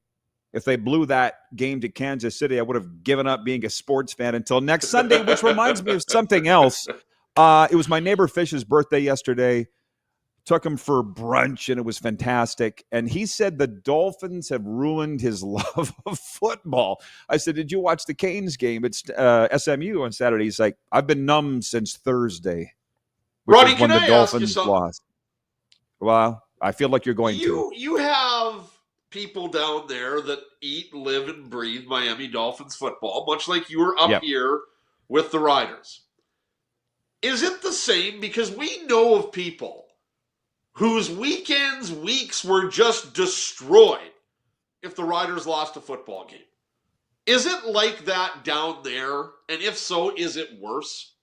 If they blew that game to Kansas City, I would have given up being a sports fan until next Sunday, which reminds me of something else. It was my neighbor Fish's birthday yesterday. Took him for brunch, and it was fantastic. And he said the Dolphins have ruined his love of football. I said, did you watch the Canes game? It's SMU on Saturday. He's like, I've been numb since Thursday. Roddy, can I ask you something? Lost. Well, I feel like you're going to. You have people down there that eat, live, and breathe Miami Dolphins football, much like you were up here with the Riders. Is it the same? Because we know of people whose weeks were just destroyed if the Riders lost a football game. Is it like that down there? And if so, is it worse?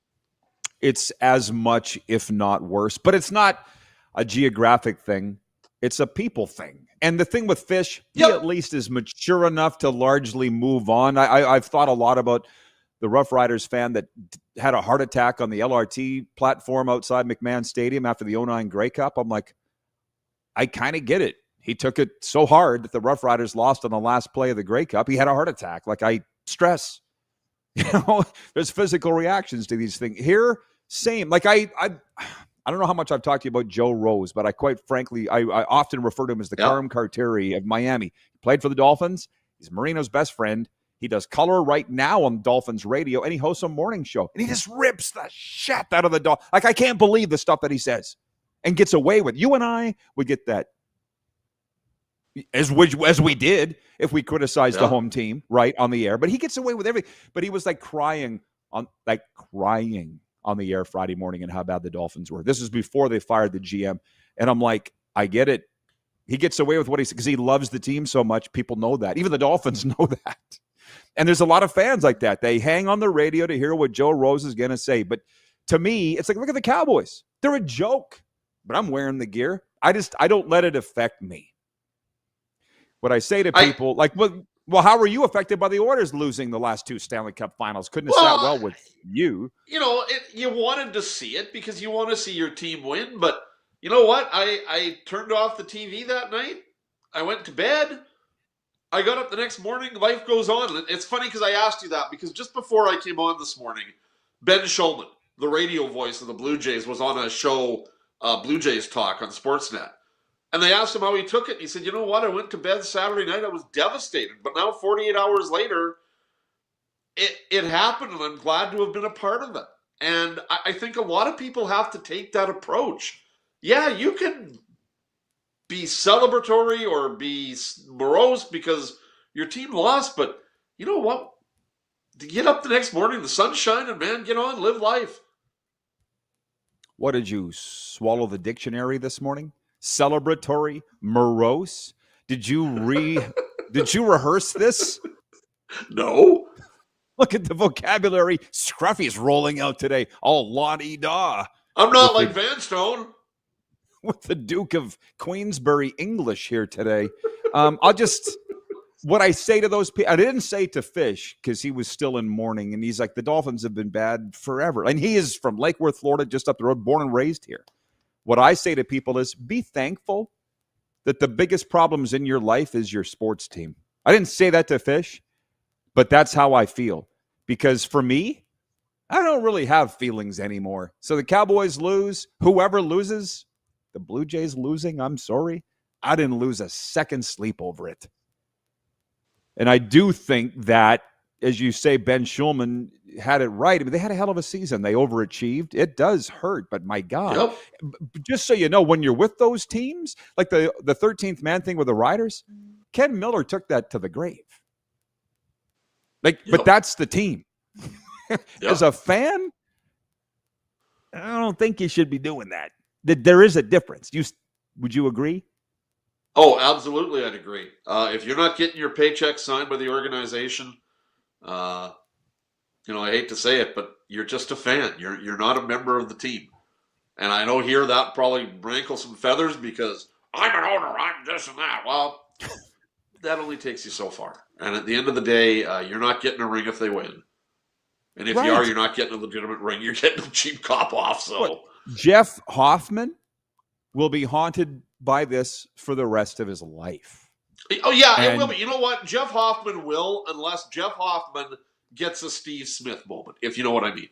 It's as much, if not worse. But it's not a geographic thing. It's a people thing. And the thing with Fish, he at least is mature enough to largely move on. I've thought a lot about the Rough Riders fan that had a heart attack on the LRT platform outside McMahon Stadium after the 2009 Grey Cup. I'm like, I kind of get it. He took it so hard that the Rough Riders lost on the last play of the Grey Cup. He had a heart attack. Like, I stress. There's physical reactions to these things. Here, same. Like, I don't know how much I've talked to you about Joe Rose, but I quite frankly, I often refer to him as the Karim Karteri of Miami. He played for the Dolphins. He's Marino's best friend. He does color right now on Dolphins radio, and he hosts a morning show. And he just rips the shit out of the Dolphins. Like, I can't believe the stuff that he says and gets away with. You and I would get that, as we did if we criticized the home team, right, on the air. But he gets away with everything. But he was crying on the air Friday morning and how bad the Dolphins were. This is before they fired the GM. And I'm like, I get it. He gets away with what he says because he loves the team so much. People know that. Even the Dolphins know that. And there's a lot of fans like that. They hang on the radio to hear what Joe Rose is going to say. But to me, it's like, look at the Cowboys. They're a joke. But I'm wearing the gear. I don't let it affect me. What I say to people, well, how were you affected by the Oilers losing the last 2 Stanley Cup finals? Couldn't have sat well with you. You wanted to see it because you want to see your team win. But you know what? I turned off the TV that night. I went to bed. I got up the next morning. Life goes on. It's funny because I asked you that because just before I came on this morning, Ben Shulman, the radio voice of the Blue Jays, was on a show, Blue Jays Talk on Sportsnet. And they asked him how he took it. And he said, you know what? I went to bed Saturday night. I was devastated. But now 48 hours later, it happened, and I'm glad to have been a part of it. And I think a lot of people have to take that approach. Yeah, you can be celebratory or be morose because your team lost, but you know what? To get up the next morning, the sun's shining, man, get on, live life. What did you swallow the dictionary this morning? Celebratory, morose? Did you rehearse this? No. Look at the vocabulary Scruffy's rolling out today. All la-di-da. I'm not like Vanstone. With the Duke of Queensbury English here today. What I say to those people, I didn't say to Fish because he was still in mourning, and he's like, the Dolphins have been bad forever. And he is from Lake Worth, Florida, just up the road, born and raised here. What I say to people is be thankful that the biggest problems in your life is your sports team. I didn't say that to Fish, but that's how I feel. Because for me, I don't really have feelings anymore. So the Cowboys lose, whoever loses, the Blue Jays losing, I'm sorry. I didn't lose a second sleep over it. And I do think that, as you say, Ben Schulman had it right. I mean, they had a hell of a season. They overachieved. It does hurt, but my God. Yep. Just so you know, when you're with those teams, like the 13th man thing with the Riders, Ken Miller took that to the grave. But that's the team. As a fan, I don't think you should be doing that. There is a difference. Would you agree? Oh, absolutely, I'd agree. If you're not getting your paycheck signed by the organization, I hate to say it, but you're just a fan. You're not a member of the team. And I know here that probably rankles some feathers because I'm an owner, I'm this and that. Well, that only takes you so far. And at the end of the day, you're not getting a ring if they win. And if you are, you're not getting a legitimate ring. You're getting a cheap cop off. So Jeff Hoffman will be haunted by this for the rest of his life. Oh, yeah, it will be. You know what? Jeff Hoffman will, unless Jeff Hoffman gets a Steve Smith moment, if you know what I mean.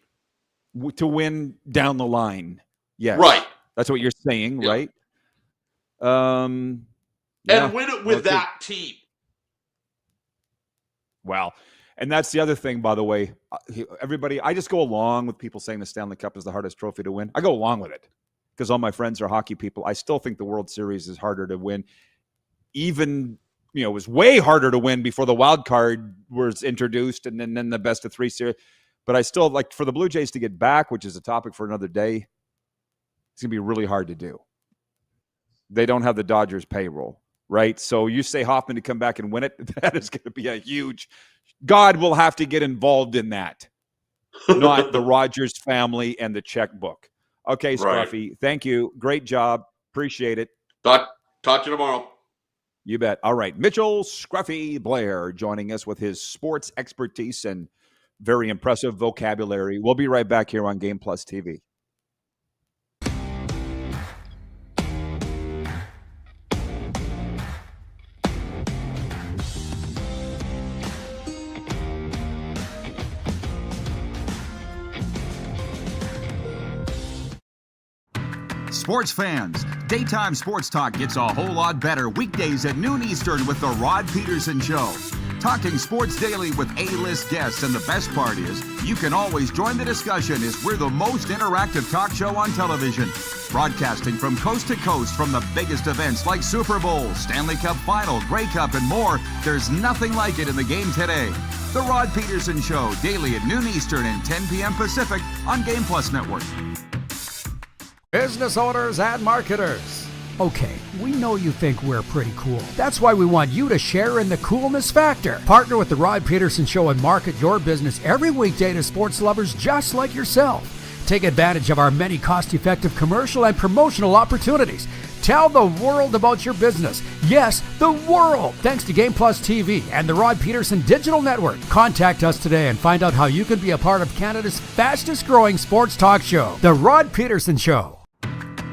To win down the line. Yes. Right. That's what you're saying, right? And win it with that team. Wow. And that's the other thing, by the way. Everybody, I just go along with people saying the Stanley Cup is the hardest trophy to win. I go along with it because all my friends are hockey people. I still think the World Series is harder to win. Even, it was way harder to win before the wild card was introduced and then the best of three series. But I still like for the Blue Jays to get back, which is a topic for another day, it's going to be really hard to do. They don't have the Dodgers payroll, right? So you say Hoffman to come back and win it, that is going to be a huge – God will have to get involved in that, not the Rogers family and the checkbook. Okay, Scruffy, right. Thank you. Great job. Appreciate it. Talk to you tomorrow. You bet. All right. Mitchell Scruffy Blair joining us with his sports expertise and very impressive vocabulary. We'll be right back here on Game Plus TV. Sports fans, daytime sports talk gets a whole lot better weekdays at noon Eastern with the Rod Pedersen Show. Talking sports daily with A-list guests, and the best part is you can always join the discussion as we're the most interactive talk show on television. Broadcasting from coast to coast from the biggest events like Super Bowl, Stanley Cup Final, Grey Cup, and more, there's nothing like it in the game today. The Rod Pedersen Show, daily at noon Eastern and 10 p.m. Pacific on Game Plus Network. Business owners and marketers. Okay, we know you think we're pretty cool. That's why we want you to share in the coolness factor. Partner with the Rod Pedersen Show and market your business every weekday to sports lovers just like yourself. Take advantage of our many cost-effective commercial and promotional opportunities. Tell the world about your business. Yes, the world. Thanks to Game Plus TV and the Rod Pedersen Digital Network. Contact us today and find out how you can be a part of Canada's fastest-growing sports talk show, The Rod Pedersen Show.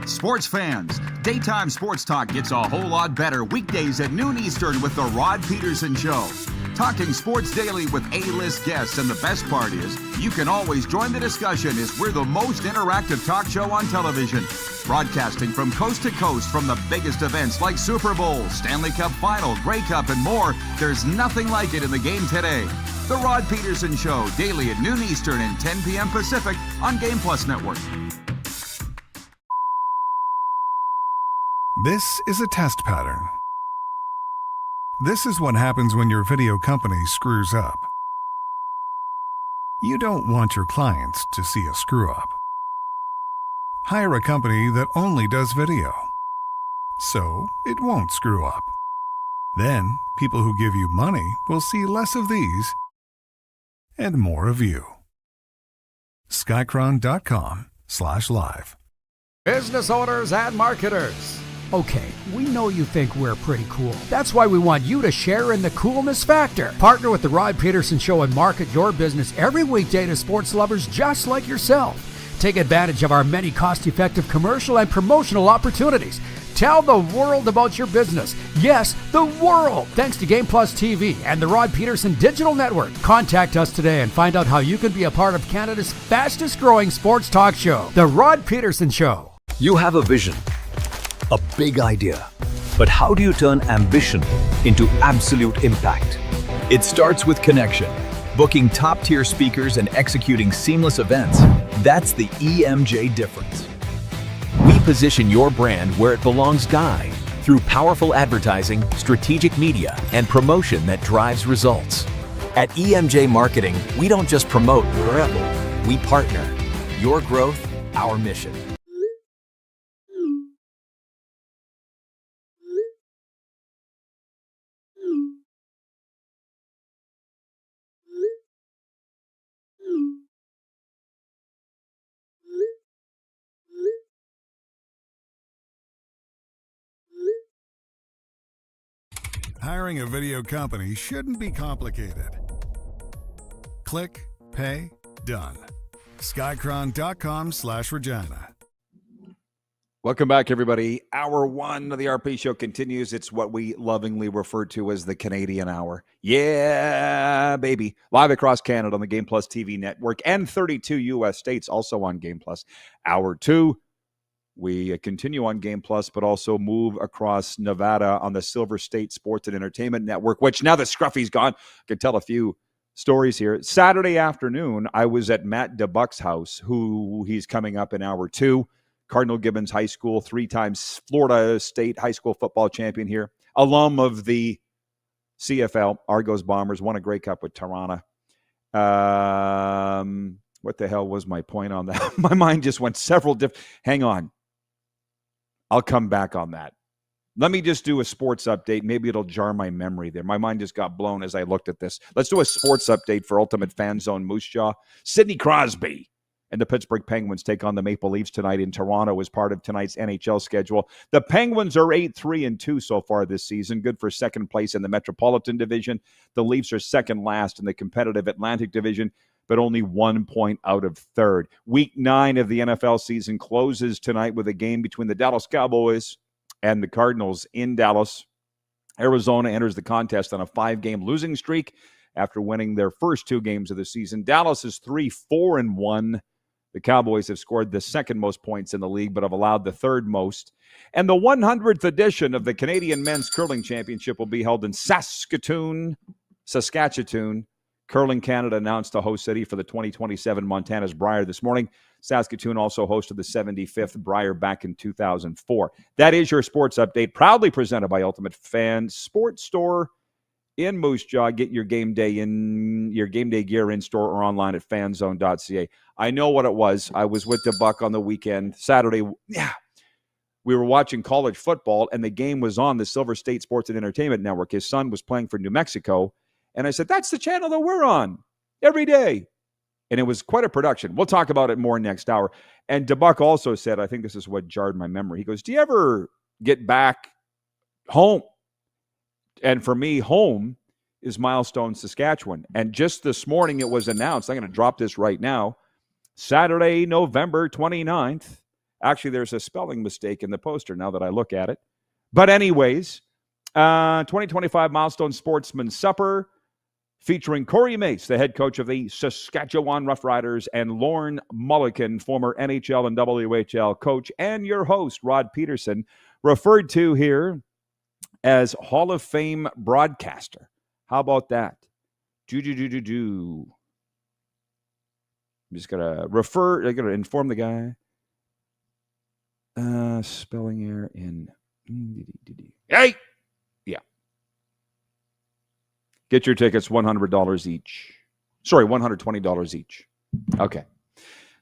Sports fans, daytime sports talk gets a whole lot better weekdays at noon Eastern with the Rod Pedersen Show. Talking sports daily with A-list guests, and the best part is, you can always join the discussion as we're the most interactive talk show on television. Broadcasting from coast to coast from the biggest events like Super Bowl, Stanley Cup Final, Grey Cup, and more, there's nothing like it in the game today. The Rod Pedersen Show, daily at noon Eastern and 10 p.m. Pacific on Game Plus Network. This is a test pattern. This is what happens when your video company screws up. You don't want your clients to see a screw-up. Hire a company that only does video, so it won't screw up. Then, people who give you money will see less of these and more of you. Skycron.com/live. Business owners and marketers. Okay, we know you think we're pretty cool. That's why we want you to share in the coolness factor. Partner with the Rod Pedersen Show and market your business every weekday to sports lovers just like yourself. Take advantage of our many cost-effective commercial and promotional opportunities. Tell the world about your business. Yes, the world. Thanks to Game Plus TV and the Rod Pedersen Digital Network. Contact us today and find out how you can be a part of Canada's fastest growing sports talk show, The Rod Pedersen Show. You have a vision, a big idea. But how do you turn ambition into absolute impact? It starts with connection. Booking top-tier speakers and executing seamless events. That's the EMJ difference. We position your brand where it belongs, Guy, through powerful advertising, strategic media, and promotion that drives results. At EMJ Marketing, we don't just promote, we partner. Your growth, our mission. Hiring a video company shouldn't be complicated. Click, pay, done. Skycron.com/Regina. Welcome back, everybody. Hour one of the RP Show continues. It's what we lovingly refer to as the Canadian Hour. Yeah, baby. Live across Canada on the Game Plus TV network and 32 U.S. states also on Game Plus. Hour two, we continue on Game Plus, but also move across Nevada on the Silver State Sports and Entertainment Network, which now that Scruffy's gone, I can tell a few stories here. Saturday afternoon, I was at Matt Dubuc's house, who he's coming up in hour two. Cardinal Gibbons High School, 3 times Florida State high school football champion here. Alum of the CFL, Argos Bombers, won a Grey Cup with Toronto. What the hell was my point on that? My mind just went several different. Hang on. I'll come back on that. Let me just do a sports update. Maybe it'll jar my memory there. My mind just got blown as I looked at this. Let's do a sports update for Ultimate Fan Zone Moose Jaw. Sidney Crosby and the Pittsburgh Penguins take on the Maple Leafs tonight in Toronto as part of tonight's NHL schedule. The Penguins are 8-3-2 so far this season, good for second place in the Metropolitan Division. The Leafs are second last in the competitive Atlantic Division, but only 1 point out of third. Week 9 of the NFL season closes tonight with a game between the Dallas Cowboys and the Cardinals in Dallas. Arizona enters the contest on a 5-game losing streak after winning their first 2 games of the season. Dallas is 3-4-1. The Cowboys have scored the second most points in the league, but have allowed the third most. And the 100th edition of the Canadian Men's Curling Championship will be held in Saskatoon. Curling Canada announced the host city for the 2027 Montana's Brier this morning. Saskatoon also hosted the 75th Brier back in 2004. That is your sports update, proudly presented by Ultimate Fan Sports Store in Moose Jaw. Get your game day gear in store or online at fanzone.ca. I know what it was. I was with Dubuc on the weekend, Saturday. Yeah, we were watching college football, and the game was on the Silver State Sports and Entertainment Network. His son was playing for New Mexico, and I said, that's the channel that we're on every day. And it was quite a production. We'll talk about it more next hour. And Dubuc also said, I think this is what jarred my memory. He goes, do you ever get back home? And for me, home is Milestone, Saskatchewan. And just this morning it was announced, I'm going to drop this right now, Saturday, November 29th. Actually, there's a spelling mistake in the poster now that I look at it. But anyways, 2025 Milestone Sportsman Supper featuring Corey Mace, the head coach of the Saskatchewan Roughriders, and Lorne Mulliken, former NHL and WHL coach, and your host, Rod Pedersen, referred to here as Hall of Fame broadcaster. How about that? I'm just going to inform the guy. Spelling error in. Hey! Yeah. Get your tickets, $100 each. Sorry, $120 each. Okay.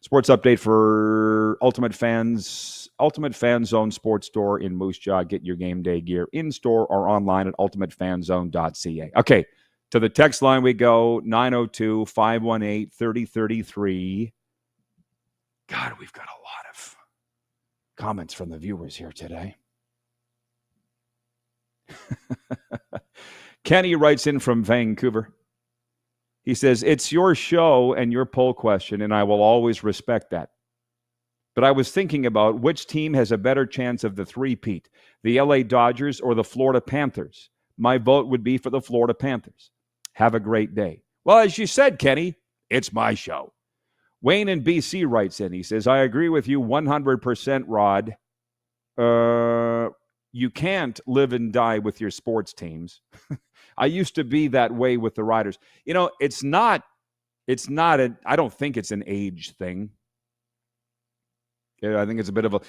Sports update for Ultimate Fan Zone Sports Store in Moose Jaw. Get your game day gear in-store or online at ultimatefanzone.ca. Okay, to the text line we go, 902-518-3033. God, we've got a lot of comments from the viewers here today. Kenny writes in from Vancouver. He says, it's your show and your poll question, and I will always respect that. But I was thinking about which team has a better chance of the three-peat, the LA Dodgers or the Florida Panthers. My vote would be for the Florida Panthers. Have a great day. Well, as you said, Kenny, it's my show. Wayne in BC writes in. He says, I agree with you 100%, Rod. You can't live and die with your sports teams. I used to be that way with the Riders. You know, I don't think it's an age thing. I think it's a bit of a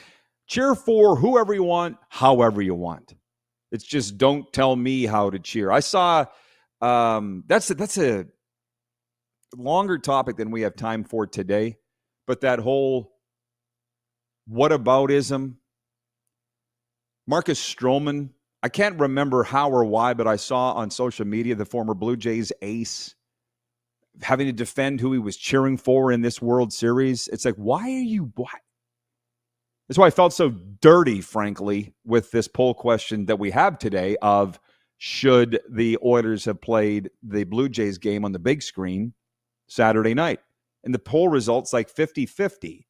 cheer for whoever you want, however you want. It's just don't tell me how to cheer. I saw, that's a longer topic than we have time for today, but that whole whataboutism, Marcus Stroman, I can't remember how or why, but I saw on social media the former Blue Jays ace having to defend who he was cheering for in this World Series. It's like, why? That's why I felt so dirty, frankly, with this poll question that we have today of should the Oilers have played the Blue Jays game on the big screen Saturday night. And the poll results like 50-50.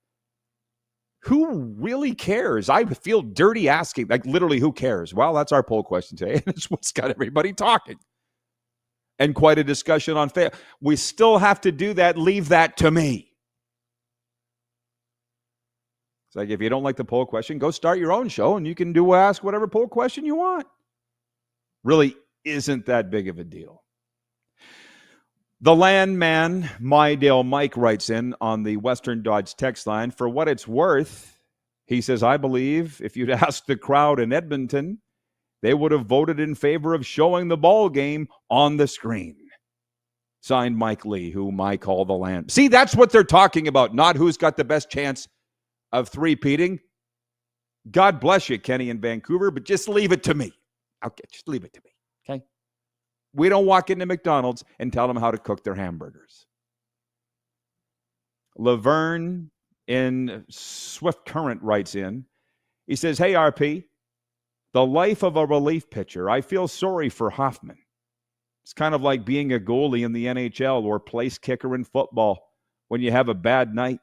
Who really cares? I feel dirty asking, like literally who cares? Well, that's our poll question today. And it's what's got everybody talking. And quite a discussion on we still have to do that. Leave that to me. It's like if you don't like the poll question, go start your own show and you can ask whatever poll question you want. Really isn't that big of a deal. The landman, Mydale Mike, writes in on the Western Dodge text line. For what it's worth, he says, I believe if you'd asked the crowd in Edmonton, they would have voted in favor of showing the ball game on the screen. Signed Mike Lee, whom I call the land. See, that's what they're talking about, not who's got the best chance of three-peating. God bless you, Kenny in Vancouver, but just leave it to me. Okay, just leave it to me, okay? We don't walk into McDonald's and tell them how to cook their hamburgers. Laverne in Swift Current writes in. He says, hey, RP, the life of a relief pitcher. I feel sorry for Hoffman. It's kind of like being a goalie in the NHL or place kicker in football when you have a bad night.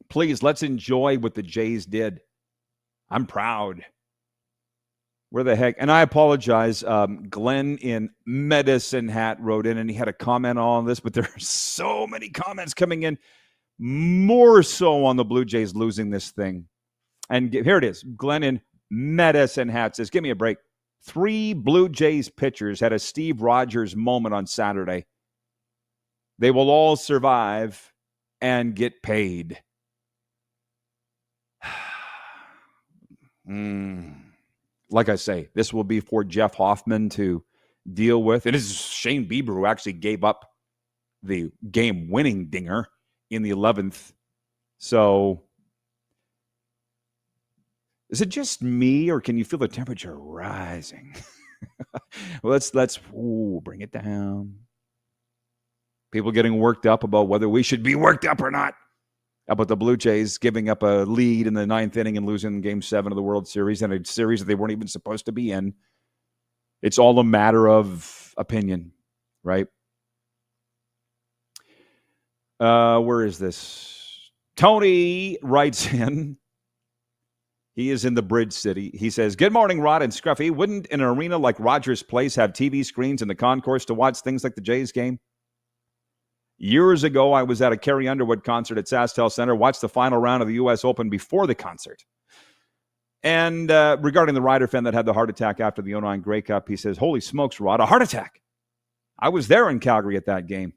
Please, let's enjoy what the Jays did. I'm proud. Where the heck? And I apologize. Glenn in Medicine Hat wrote in, and he had a comment on this, but there are so many comments coming in, more so on the Blue Jays losing this thing. And here it is. Glenn in Medicine Hat says, give me a break. 3 Blue Jays pitchers had a Steve Rogers moment on Saturday. They will all survive and get paid. Like I say, this will be for Jeff Hoffman to deal with. It is Shane Bieber who actually gave up the game-winning dinger in the 11th. So, is it just me, or can you feel the temperature rising? Well, let's bring it down. People getting worked up about whether we should be worked up or not. About the Blue Jays giving up a lead in the 9th inning and losing Game 7 of the World Series, and a series that they weren't even supposed to be in. It's all a matter of opinion, right? Where is this? Tony writes in. He is in the Bridge City. He says, good morning, Rod and Scruffy. Wouldn't an arena like Rogers Place have TV screens in the concourse to watch things like the Jays game? Years ago, I was at a Carrie Underwood concert at SaskTel Center, watched the final round of the U.S. Open before the concert. And regarding the Ryder fan that had the heart attack after the 09 Grey Cup, he says, holy smokes, Rod, a heart attack. I was there in Calgary at that game.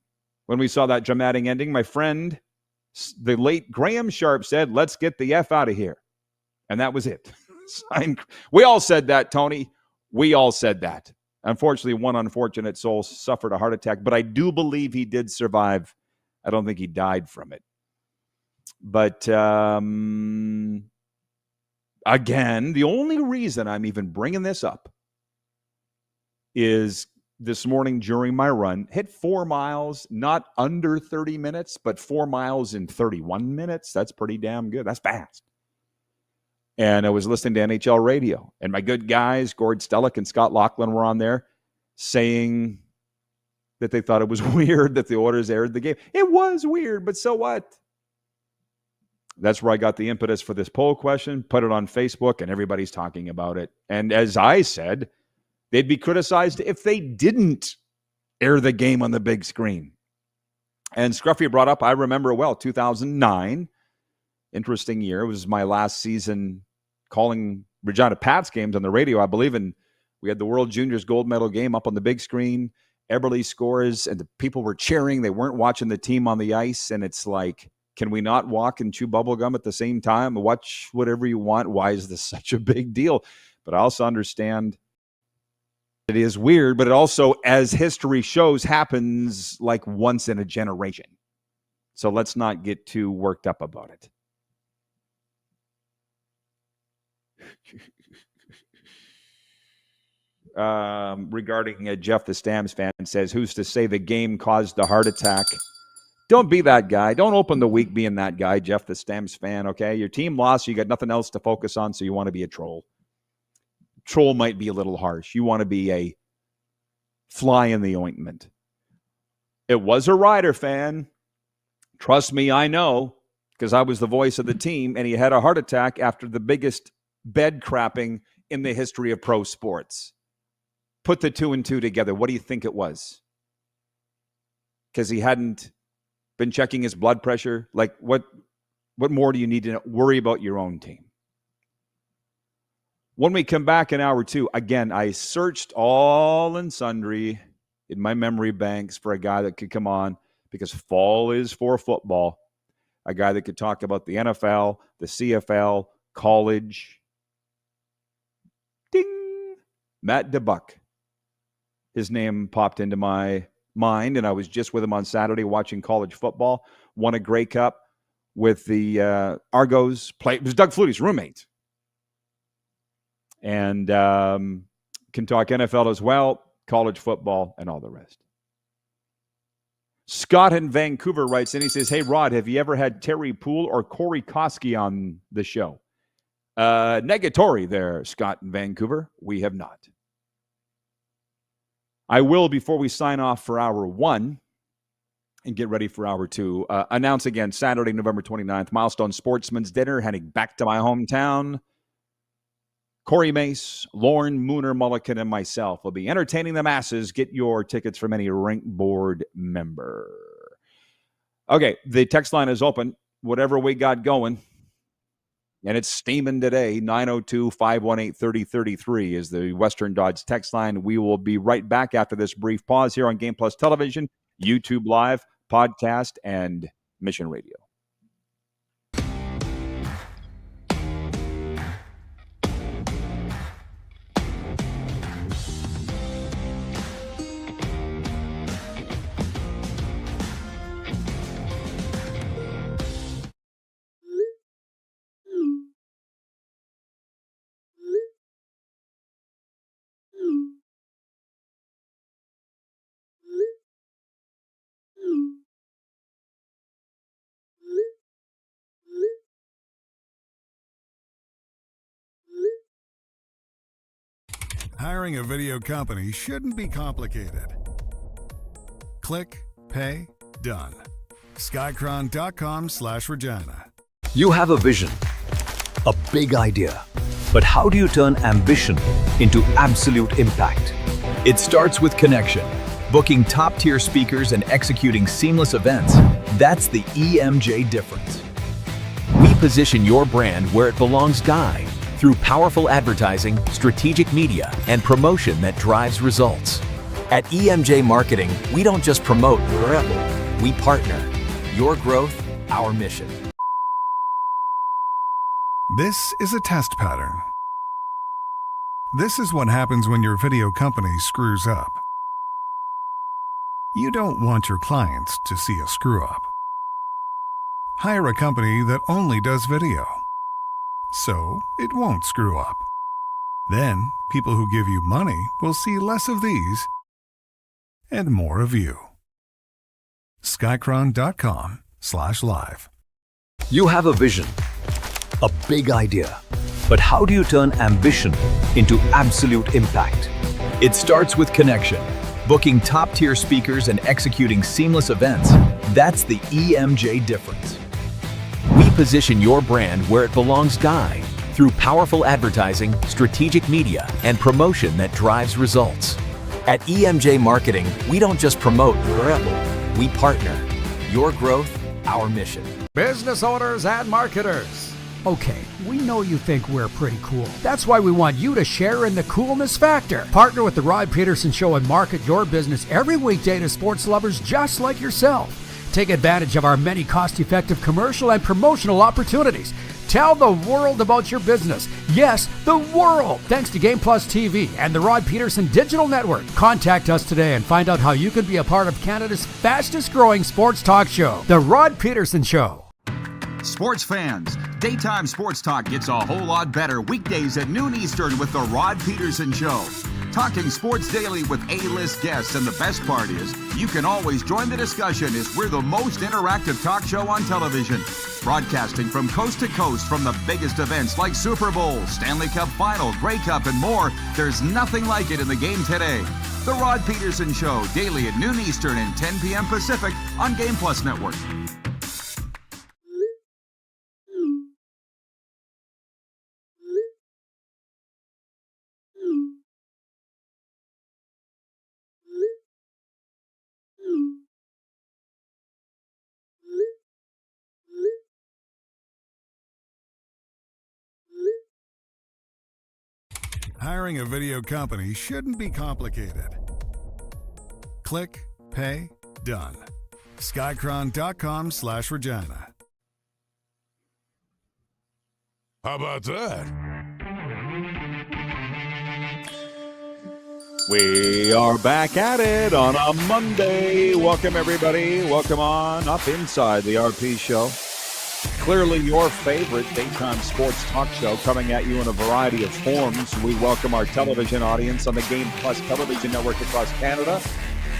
When we saw that dramatic ending, my friend, the late Graham Sharp, said, let's get the F out of here. And that was it. We all said that, Tony. We all said that. Unfortunately, one unfortunate soul suffered a heart attack, but I do believe he did survive. I don't think he died from it. But again, the only reason I'm even bringing this up is this morning during my run, hit 4 miles, not under 30 minutes, but 4 miles in 31 minutes. That's pretty damn good. That's fast. And I was listening to NHL radio, and my good guys, Gord Stellick and Scott Laughlin, were on there saying that they thought it was weird that the Oilers aired the game. It was weird, but so what? That's where I got the impetus for this poll question, put it on Facebook, and everybody's talking about it. And as I said, they'd be criticized if they didn't air the game on the big screen. And Scruffy brought up, I remember well, 2009, interesting year. It was my last season calling Regina Pats games on the radio, I believe, and we had the World Juniors gold medal game up on the big screen. Eberle scores, and the people were cheering. They weren't watching the team on the ice, and it's like, can we not walk and chew bubblegum at the same time? Watch whatever you want. Why is this such a big deal? But I also understand it is weird, but it also, as history shows, happens like once in a generation. So let's not get too worked up about it. Regarding Jeff the Stamps fan says, who's to say the game caused the heart attack? Don't be that guy. Don't open the week being that guy, Jeff the Stamps fan, okay? Your team lost. You got nothing else to focus on, so you want to be a troll. Troll might be a little harsh. You want to be a fly in the ointment. It was a Ryder fan. Trust me, I know, because I was the voice of the team, and he had a heart attack after the biggest bed crapping in the history of pro sports. Put the 2 and 2 together. What do you think it was? Because he hadn't been checking his blood pressure? Like, what more do you need to worry about your own team? When we come back in hour 2, again, I searched all and sundry in my memory banks for a guy that could come on, because fall is for football. A guy that could talk about the NFL, the CFL, college. Ding! Matt Dubuc. His name popped into my mind, and I was just with him on Saturday watching college football. Won a Grey Cup with the Argos. It was Doug Flutie's roommate. And can talk NFL as well, college football, and all the rest. Scott in Vancouver writes in. He says, hey, Rod, have you ever had Terry Poole or Corey Koski on the show? Negatory there, Scott in Vancouver. We have not. I will, before we sign off for hour 1 and get ready for hour 2, announce again Saturday, November 29th, Milestone Sportsman's Dinner, heading back to my hometown. Corey Mace, Lorne, Mooner, Mulliken, and myself will be entertaining the masses. Get your tickets from any Rink Board member. Okay, the text line is open. Whatever we got going, and it's steaming today. 902-518-3033 is the Western Dodge text line. We will be right back after this brief pause here on Game Plus Television, YouTube Live, podcast, and Mission Radio. Hiring a video company shouldn't be complicated. Click, pay, done. Skycron.com/Regina. You have a vision, A big idea. But how do you turn ambition into absolute impact? It starts with connection. Booking top-tier speakers and executing seamless events. That's the EMJ difference. We position your brand where it belongs, Guy, through powerful advertising, strategic media, and promotion that drives results. At EMJ Marketing, we don't just promote, we partner. Your growth, our mission. This is a test pattern. This is what happens when your video company screws up. You don't want your clients to see a screw up. Hire a company that only does video, so it won't screw up. Then, people who give you money will see less of these and more of you. Skycron.com/live. You have a vision, a big idea. But how do you turn ambition into absolute impact? It starts with connection. Booking top-tier speakers and executing seamless events. That's the EMJ difference. We position your brand where it belongs, Guy, through powerful advertising, strategic media, and promotion that drives results. At EMJ Marketing, we don't just promote, we partner. Your growth, our mission. Business owners and marketers. Okay, we know you think we're pretty cool. That's why we want you to share in the coolness factor. Partner with the Rod Pedersen Show and market your business every weekday to sports lovers just like yourself. Take advantage of our many cost-effective commercial and promotional opportunities. Tell the world about your business. Yes, the world. Thanks to Game Plus TV and the Rod Pedersen Digital Network. Contact us today and find out how you can be a part of Canada's fastest growing sports talk show, The Rod Pedersen Show. Sports fans, daytime sports talk gets a whole lot better weekdays at noon Eastern with the Rod Pedersen Show. Talking sports daily with A-list guests, and the best part is, you can always join the discussion as we're the most interactive talk show on television. Broadcasting from coast to coast from the biggest events like Super Bowl, Stanley Cup Final, Grey Cup, and more. There's nothing like it in the game today. The Rod Pedersen Show, daily at noon Eastern and 10 p.m. Pacific on Game Plus Network. Hiring a video company shouldn't be complicated. Click, pay, done. Skycron.com/Regina. How about that? We are back at it on a Monday. Welcome, everybody. Welcome on up inside the RPShow. Clearly your favorite daytime sports talk show, coming at you in a variety of forms. We welcome our television audience on the Game Plus television network across Canada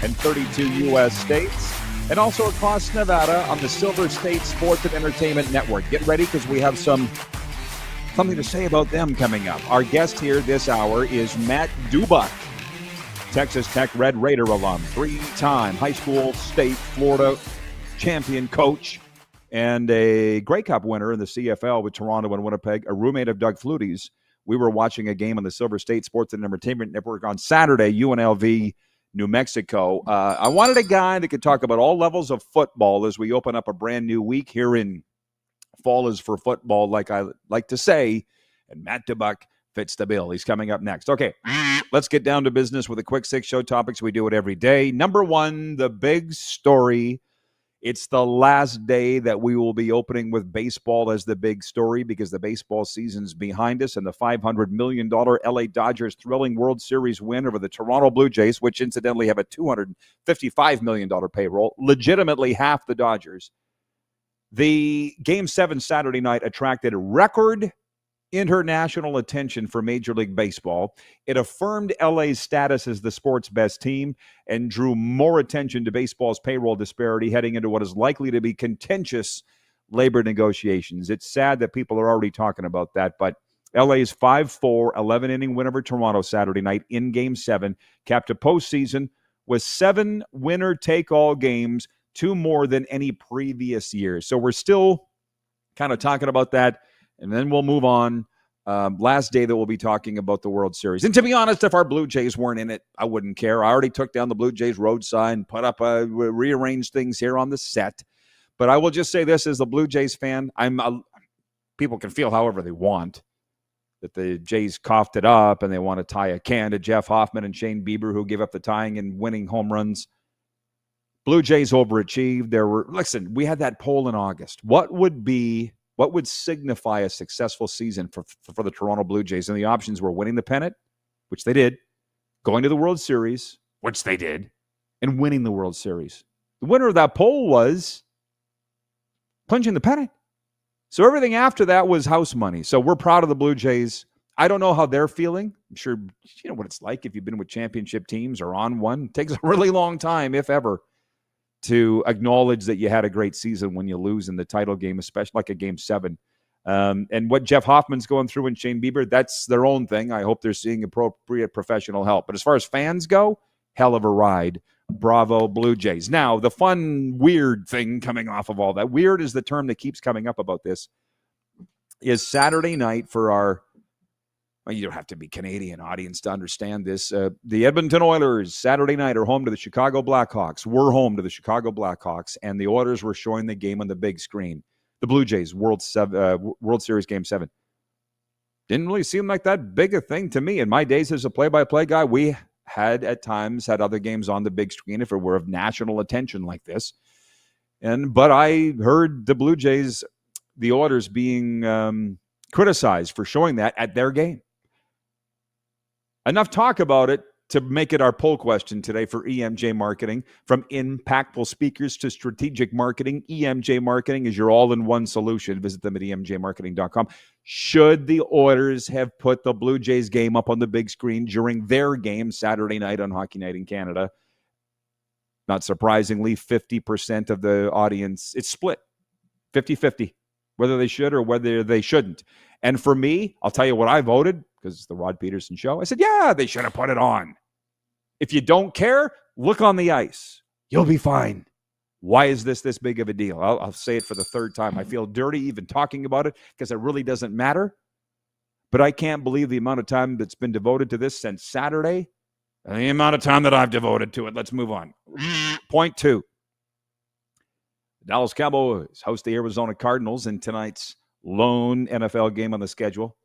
and 32 U.S. states, and also across Nevada on the Silver State Sports and Entertainment Network. Get ready, because we have something to say about them coming up. Our guest here this hour is Matt Dubuc, Texas Tech Red Raider alum, three-time high school, state, Florida champion coach, and a Grey Cup winner in the CFL with Toronto and Winnipeg, a roommate of Doug Flutie's. We were watching a game on the Silver State Sports and Entertainment Network on Saturday, UNLV, New Mexico. I wanted a guy that could talk about all levels of football as we open up a brand new week here in Fall is for Football, like I like to say, and Matt Dubuc fits the bill. He's coming up next. Okay, let's get down to business with a quick 6 show topics. We do it every day. Number one, the big story. It's the last day that we will be opening with baseball as the big story, because the baseball season's behind us, and the $500 million LA Dodgers thrilling World Series win over the Toronto Blue Jays, which incidentally have a $255 million payroll, legitimately half the Dodgers. The Game 7 Saturday night attracted record international attention for Major League Baseball. It affirmed LA's status as the sport's best team and drew more attention to baseball's payroll disparity heading into what is likely to be contentious labor negotiations. It's sad that people are already talking about that, but LA's 5-4, 11-inning win over Toronto Saturday night in Game 7 capped a postseason with 7 winner-take-all games, 2 more than any previous year. So we're still kind of talking about that And then we'll move on. Last day that we'll be talking about the World Series. And to be honest, if our Blue Jays weren't in it, I wouldn't care. I already took down the Blue Jays road sign, rearranged things here on the set. But I will just say this, as the Blue Jays fan, people can feel however they want that the Jays coughed it up and they want to tie a can to Jeff Hoffman and Shane Bieber, who gave up the tying and winning home runs. Blue Jays overachieved. Listen, we had that poll in August. What would signify a successful season for the Toronto Blue Jays? And the options were winning the pennant, which they did, going to the World Series, which they did, and winning the World Series. The winner of that poll was clinching the pennant. So everything after that was house money. So we're proud of the Blue Jays. I don't know how they're feeling. I'm sure you know what it's like if you've been with championship teams or on one. It takes a really long time, if ever, to acknowledge that you had a great season when you lose in the title game, especially like a Game 7. And what Jeff Hoffman's going through and Shane Bieber, that's their own thing. I hope they're seeing appropriate professional help. But as far as fans go, hell of a ride. Bravo, Blue Jays. Now, the fun, weird thing coming off of all that, weird is the term that keeps coming up about this, is Saturday night for our, well, you don't have to be Canadian audience to understand this. The Edmonton Oilers, Saturday night, are home to the Chicago Blackhawks. We're home to the Chicago Blackhawks, and the Oilers were showing the game on the big screen. The Blue Jays, World Series Game 7. Didn't really seem like that big a thing to me. In my days as a play-by-play guy, we had at times had other games on the big screen if it were of national attention like this. But I heard the Blue Jays, the Oilers, being criticized for showing that at their game. Enough talk about it to make it our poll question today for EMJ Marketing. From impactful speakers to strategic marketing, EMJ Marketing is your all-in-one solution. Visit them at emjmarketing.com. Should the Oilers have put the Blue Jays game up on the big screen during their game Saturday night on Hockey Night in Canada? Not surprisingly, 50% of the audience, it's split, 50-50, whether they should or whether they shouldn't. And for me, I'll tell you what I voted, because it's the Rod Pedersen Show. I said, yeah, they should have put it on. If you don't care, look on the ice. You'll be fine. Why is this big of a deal? I'll say it for the third time. I feel dirty even talking about it because it really doesn't matter. But I can't believe the amount of time that's been devoted to this since Saturday and the amount of time that I've devoted to it. Let's move on. Point 2. The Dallas Cowboys host the Arizona Cardinals in tonight's lone NFL game on the schedule.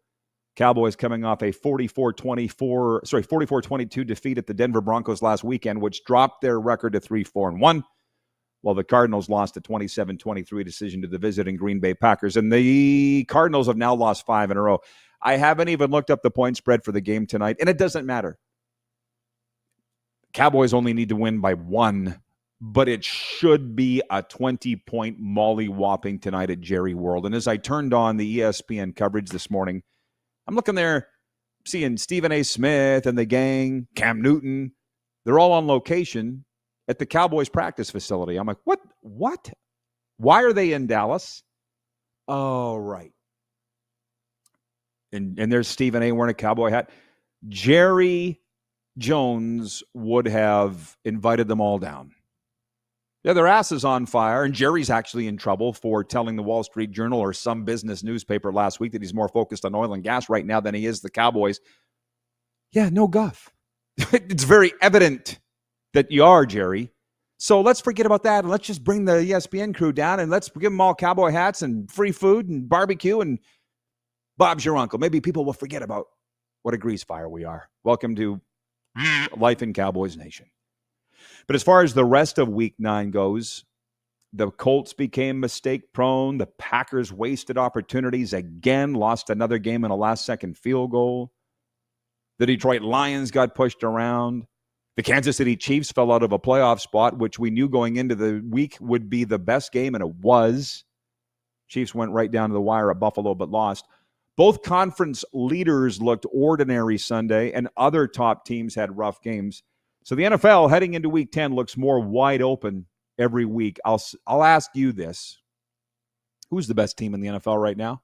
Cowboys coming off a 44-22 defeat at the Denver Broncos last weekend, which dropped their record to 3-4-1, while the Cardinals lost a 27-23 decision to the visiting Green Bay Packers. And the Cardinals have now lost 5 in a row. I haven't even looked up the point spread for the game tonight, and it doesn't matter. Cowboys only need to win by 1, but it should be a 20-point molly-whopping tonight at Jerry World. And as I turned on the ESPN coverage this morning, I'm looking there, seeing Stephen A. Smith and the gang, Cam Newton. They're all on location at the Cowboys practice facility. I'm like, what? Why are they in Dallas? Oh, right. And there's Stephen A. wearing a cowboy hat. Jerry Jones would have invited them all down. Yeah, their ass is on fire, and Jerry's actually in trouble for telling the Wall Street Journal or some business newspaper last week that he's more focused on oil and gas right now than he is the Cowboys. Yeah, no guff. It's very evident that you are, Jerry. So let's forget about that, and let's just bring the ESPN crew down, and let's give them all cowboy hats and free food and barbecue, and Bob's your uncle. Maybe people will forget about what a grease fire we are. Welcome to Life in Cowboys Nation. But as far as the rest of Week 9 goes, the Colts became mistake-prone. The Packers wasted opportunities again, lost another game in a last-second field goal. The Detroit Lions got pushed around. The Kansas City Chiefs fell out of a playoff spot, which we knew going into the week would be the best game, and it was. Chiefs went right down to the wire at Buffalo, but lost. Both conference leaders looked ordinary Sunday, and other top teams had rough games. So the NFL heading into Week 10 looks more wide open every week. I'll ask you this. Who's the best team in the NFL right now?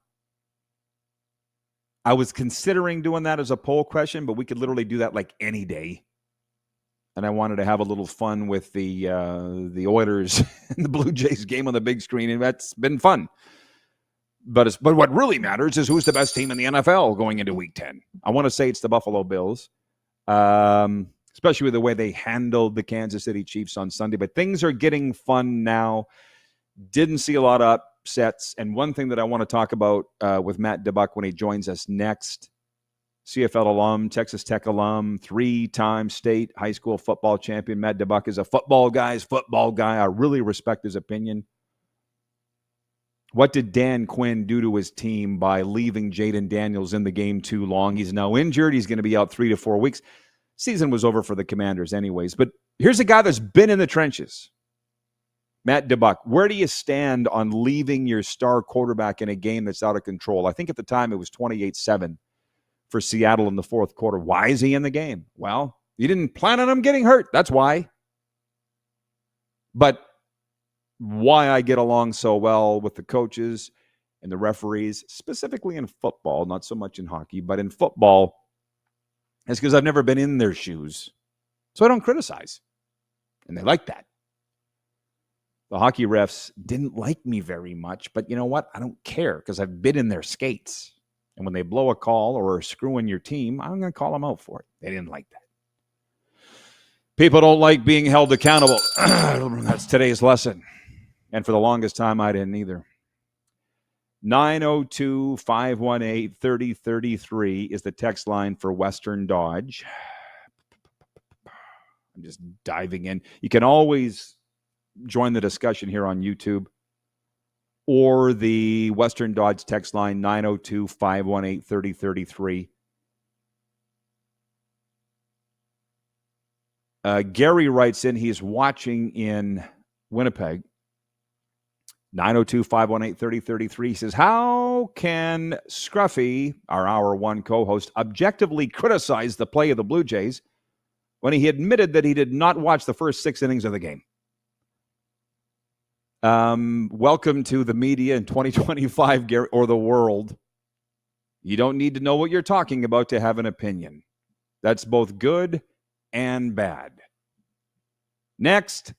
I was considering doing that as a poll question, but we could literally do that like any day. And I wanted to have a little fun with the Oilers and the Blue Jays game on the big screen, and that's been fun. But what really matters is who's the best team in the NFL going into Week 10. I want to say it's the Buffalo Bills, especially with the way they handled the Kansas City Chiefs on Sunday. But things are getting fun now. Didn't see a lot of upsets. And one thing that I want to talk about with Matt Dubuc when he joins us next, CFL alum, Texas Tech alum, 3-time state high school football champion. Matt Dubuc is a football guy. I really respect his opinion. What did Dan Quinn do to his team by leaving Jaden Daniels in the game too long? He's now injured. He's going to be out 3 to 4 weeks. Season was over for the Commanders anyways. But here's a guy that's been in the trenches. Matt Dubuc, where do you stand on leaving your star quarterback in a game that's out of control? I think at the time it was 28-7 for Seattle in the fourth quarter. Why is he in the game? Well, you didn't plan on him getting hurt. That's why. But why I get along so well with the coaches and the referees, specifically in football, not so much in hockey, but in football, is because I've never been in their shoes. So I don't criticize. And they like that. The hockey refs didn't like me very much, but you know what? I don't care because I've been in their skates. And when they blow a call or are screwing your team, I'm going to call them out for it. They didn't like that. People don't like being held accountable. That's today's lesson. And for the longest time, I didn't either. 902-518-3033 is the text line for Western Dodge. I'm just diving in. You can always join the discussion here on YouTube or the Western Dodge text line, 902-518-3033. Gary writes in, he's watching in Winnipeg. 902-518-3033. He says, how can Scruffy, our Hour 1 co-host, objectively criticize the play of the Blue Jays when he admitted that he did not watch the first 6 innings of the game? Welcome to the media in 2025, Gary, or the world. You don't need to know what you're talking about to have an opinion. That's both good and bad. Next.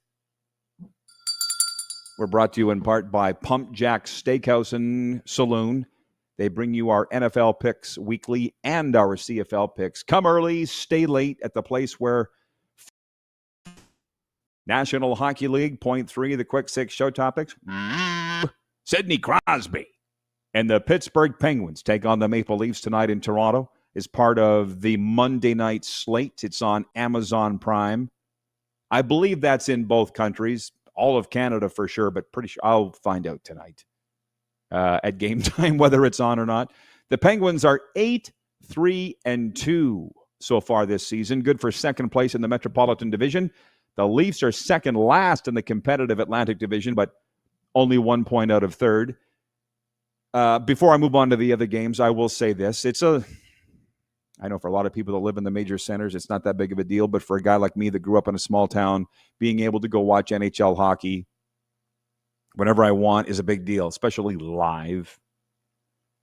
We're brought to you in part by Pump Jack Steakhouse and Saloon. They bring you our NFL picks weekly and our CFL picks. Come early, stay late at the place where National Hockey League, point 3, the Quick 6 show topics. Sidney Crosby and the Pittsburgh Penguins take on the Maple Leafs tonight in Toronto as part of the Monday night slate. It's on Amazon Prime. I believe that's in both countries. All of Canada for sure, but pretty sure I'll find out tonight at game time whether it's on or not. The Penguins are 8-3-2 so far this season, good for second place in the Metropolitan Division. The Leafs are second last in the competitive Atlantic Division, but only 1 point out of third. Before I move on to the other games, I will say this. I know for a lot of people that live in the major centers, it's not that big of a deal. But for a guy like me that grew up in a small town, being able to go watch NHL hockey whenever I want is a big deal, especially live.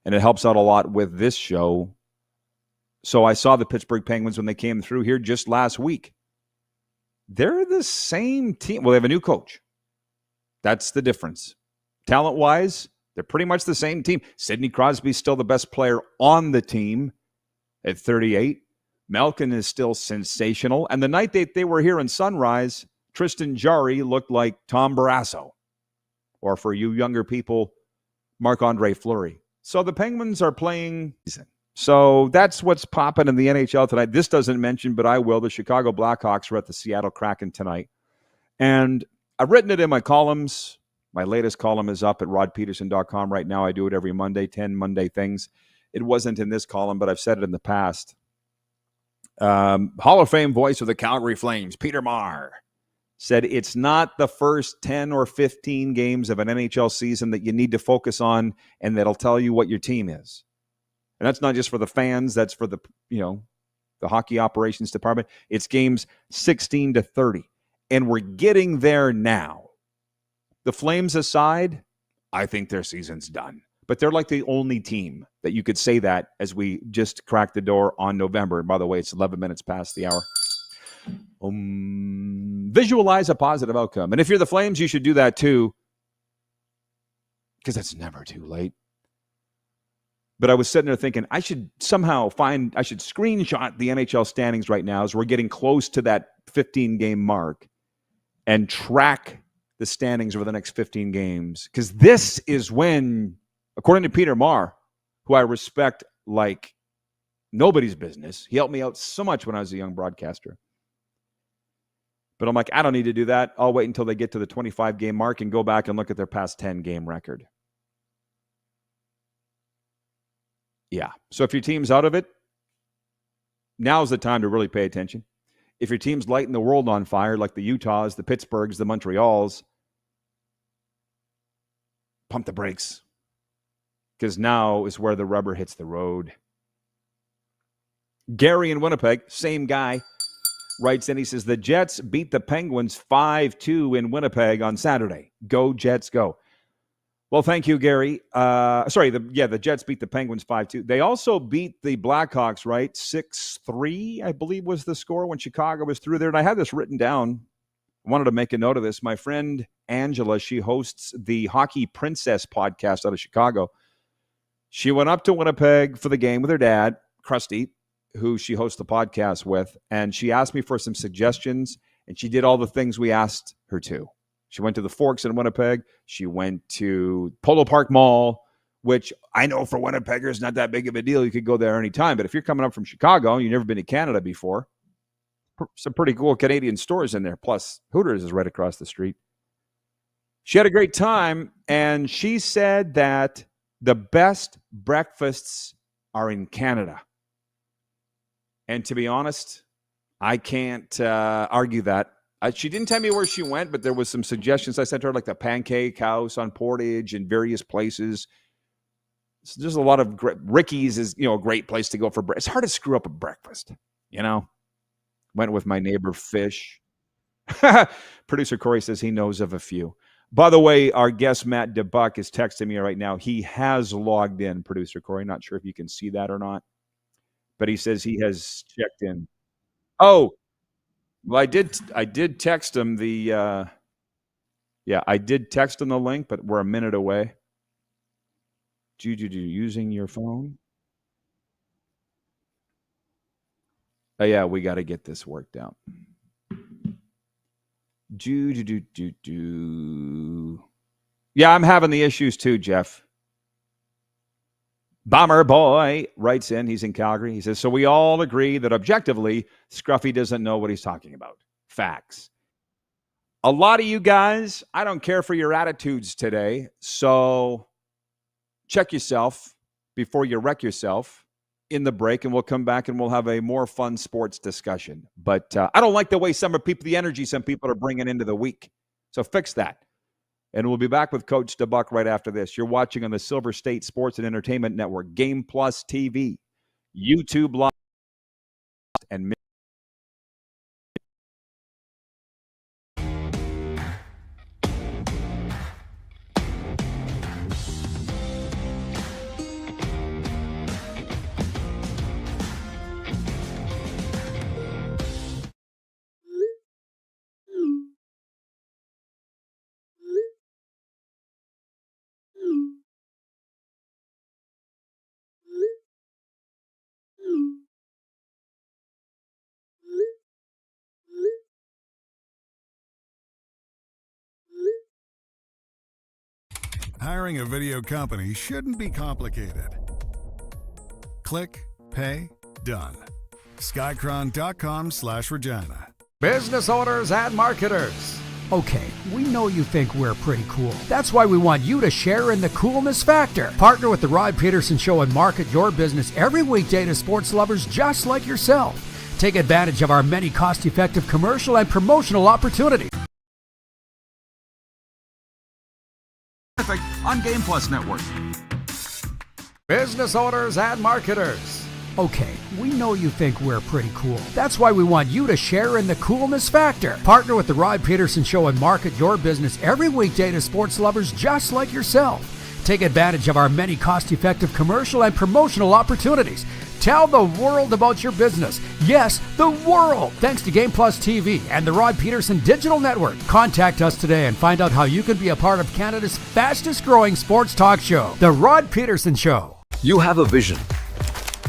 And it helps out a lot with this show. So I saw the Pittsburgh Penguins when they came through here just last week. They're the same team. Well, they have a new coach. That's the difference. Talent-wise, they're pretty much the same team. Sidney Crosby's still the best player on the team at 38. Malkin is still sensational. And the night they were here in Sunrise, Tristan Jarry looked like Tom Barrasso. Or for you younger people, Marc-Andre Fleury. So the Penguins are playing. So that's what's popping in the NHL tonight. This doesn't mention, but I will. The Chicago Blackhawks are at the Seattle Kraken tonight. And I've written it in my columns. My latest column is up at rodpeterson.com right now. I do it every Monday, 10 Monday things. It wasn't in this column, but I've said it in the past. Hall of Fame voice of the Calgary Flames, Peter Maher, said it's not the first 10 or 15 games of an NHL season that you need to focus on and that'll tell you what your team is. And that's not just for the fans. That's for the hockey operations department. It's games 16 to 30. And we're getting there now. The Flames aside, I think their season's done. But they're like the only team that you could say that as we just cracked the door on November. And by the way, it's 11 minutes past the hour. Visualize a positive outcome. And if you're the Flames, you should do that too. Because it's never too late. But I was sitting there thinking I should screenshot the NHL standings right now as we're getting close to that 15-game mark and track the standings over the next 15 games. Because this is when, according to Peter Marr, who I respect like nobody's business, he helped me out so much when I was a young broadcaster. But I'm like, I don't need to do that. I'll wait until they get to the 25-game mark and go back and look at their past 10-game record. Yeah. So if your team's out of it, now's the time to really pay attention. If your team's lighting the world on fire, like the Utahs, the Pittsburghs, the Montreals, pump the brakes. Because now is where the rubber hits the road. Gary in Winnipeg, same guy, writes in, he says, the Jets beat the Penguins 5-2 in Winnipeg on Saturday. Go Jets, go. Well, thank you, Gary. The Jets beat the Penguins 5-2. They also beat the Blackhawks, right? 6-3, I believe was the score when Chicago was through there. And I had this written down. I wanted to make a note of this. My friend Angela, she hosts the Hockey Princess podcast out of Chicago. She went up to Winnipeg for the game with her dad, Krusty, who she hosts the podcast with, and she asked me for some suggestions, and she did all the things we asked her to. She went to the Forks in Winnipeg. She went to Polo Park Mall, which I know for Winnipeggers, not that big of a deal. You could go there anytime. But if you're coming up from Chicago and you've never been to Canada before, some pretty cool Canadian stores in there. Plus, Hooters is right across the street. She had a great time, and she said that the best breakfasts are in Canada. And to be honest, I can't argue that. She didn't tell me where she went, but there was some suggestions I sent her, like the Pancake House on Portage and various places. So there's a lot of Ricky's is, a great place to go for breakfast. It's hard to screw up a breakfast, Went with my neighbor Fish. Producer Corey says he knows of a few. By the way, our guest Matt Dubuc is texting me right now. He has logged in, Producer Corey. Not sure if you can see that or not, but he says he has checked in. Oh, well, I did text him I did text him the link, but we're a minute away. Using your phone? Oh, yeah, we got to get this worked out. Yeah, I'm having the issues too, Jeff. Bomber Boy writes in, he's in Calgary. He says, so we all agree that objectively, Scruffy doesn't know what he's talking about. Facts. A lot of you guys, I don't care for your attitudes today, so check yourself before you wreck yourself in the break, and we'll come back and we'll have a more fun sports discussion. But I don't like the way the energy some people are bringing into the week. So fix that. And we'll be back with Coach Dubuc right after this. You're watching on the Silver State Sports and Entertainment Network, Game Plus TV, YouTube Live, and Hiring a video company shouldn't be complicated. Click, pay, done. Skycron.com/Regina. Business owners and marketers. Okay, we know you think we're pretty cool. That's why we want you to share in the coolness factor. Partner with the Rod Pedersen Show and market your business every weekday to sports lovers just like yourself. Take advantage of our many cost-effective commercial and promotional opportunities. On Game Plus Network. Business owners and marketers. Okay, we know you think we're pretty cool. That's why we want you to share in the coolness factor. Partner with the Rod Pedersen Show and market your business every weekday to sports lovers just like yourself. Take advantage of our many cost-effective commercial and promotional opportunities. Tell the world about your business. Yes, the world. Thanks to Game Plus TV and the Rod Pedersen Digital Network. Contact us today and find out how you can be a part of Canada's fastest growing sports talk show, The Rod Pedersen Show. You have a vision,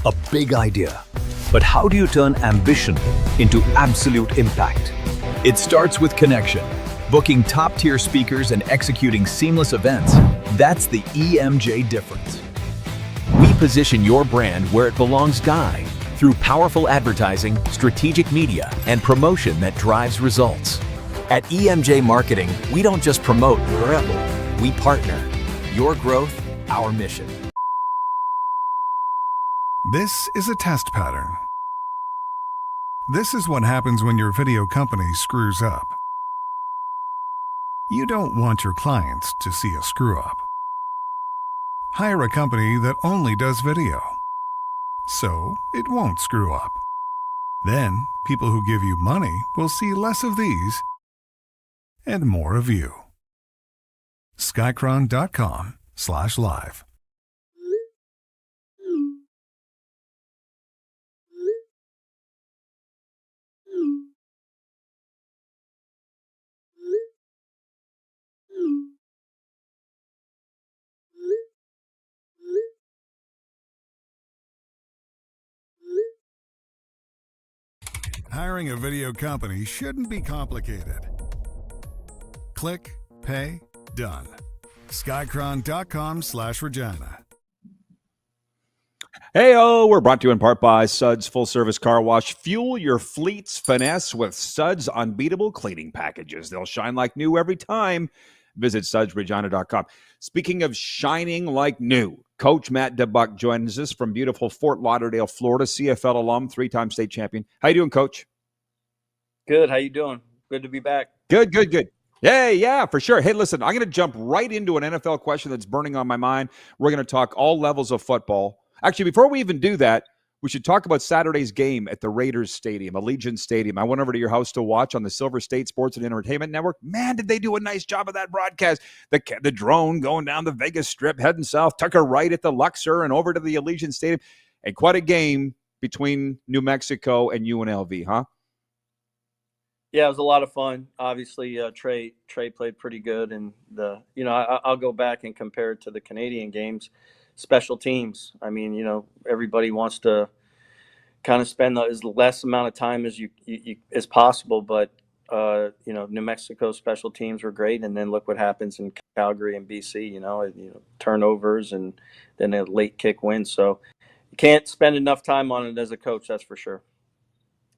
a big idea, but how do you turn ambition into absolute impact? It starts with connection. Booking top-tier speakers and executing seamless events, that's the EMJ difference. We position your brand where it belongs, Guy, through powerful advertising, strategic media, and promotion that drives results. At EMJ Marketing, we don't just promote, we partner. Your growth, our mission. This is a test pattern. This is what happens when your video company screws up. You don't want your clients to see a screw-up. Hire a company that only does video, so it won't screw up. Then, people who give you money will see less of these and more of you. Skycron.com/live. Hiring a video company shouldn't be complicated. Click, pay, done. Skycron.com/Regina. Hey-oh, we're brought to you in part by Suds Full Service Car Wash. Fuel your fleet's finesse with Suds unbeatable cleaning packages. They'll shine like new every time. Visit sudsregina.com. Speaking of shining like new, Coach Matt Dubuc joins us from beautiful Fort Lauderdale, Florida, CFL alum, three-time state champion. How you doing, Coach? Good. How you doing? Good to be back. Good. Yeah, for sure. Hey, listen, I'm going to jump right into an NFL question that's burning on my mind. We're going to talk all levels of football. Actually, before we even do that, we should talk about Saturday's game at the Raiders Stadium, Allegiant Stadium. I went over to your house to watch on the Silver State Sports and Entertainment Network. Man, did they do a nice job of that broadcast. The drone going down the Vegas Strip, heading south, took a right at the Luxor and over to the Allegiant Stadium. And quite a game between New Mexico and UNLV, huh? Yeah, it was a lot of fun. Obviously, Trey played pretty good, and I'll go back and compare it to the Canadian games. Special teams. I mean, everybody wants to kind of spend as less amount of time as you as possible, but New Mexico special teams were great, and then look what happens in Calgary and BC. Turnovers and then a late kick win. So you can't spend enough time on it as a coach. That's for sure.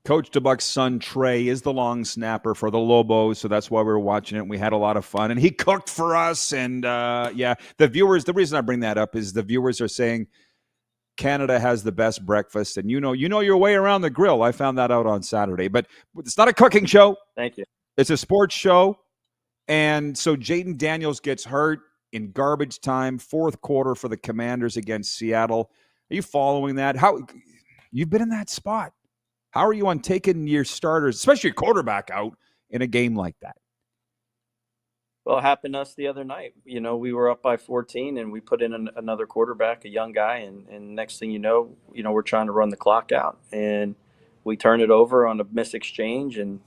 Coach Dubuc's son, Trey, is the long snapper for the Lobos, so that's why we were watching it, and we had a lot of fun. And he cooked for us, and, the viewers, the reason I bring that up is the viewers are saying Canada has the best breakfast, and you know your way around the grill. I found that out on Saturday. But it's not a cooking show. Thank you. It's a sports show, and so Jaden Daniels gets hurt in garbage time, fourth quarter for the Commanders against Seattle. Are you following that? You've been in that spot. How are you on taking your starters, especially your quarterback, out in a game like that? Well, it happened to us the other night. We were up by 14, and we put in another quarterback, a young guy, and next thing you know, we're trying to run the clock out, and we turn it over on a missed exchange, and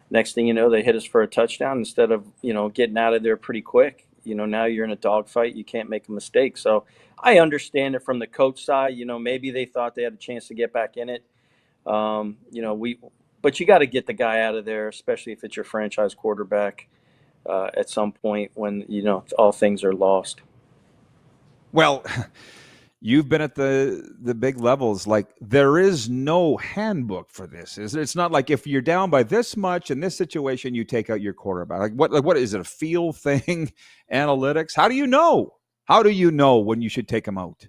next thing you know, they hit us for a touchdown instead of getting out of there pretty quick. Now you're in a dogfight. You can't make a mistake. So I understand it from the coach side. Maybe they thought they had a chance to get back in it. But you got to get the guy out of there, especially if it's your franchise quarterback at some point when, all things are lost. Well, you've been at the big levels. Like, there is no handbook for this. It's not like if you're down by this much in this situation, you take out your quarterback. What is it, a feel thing, analytics? How do you know? How do you know when you should take them out?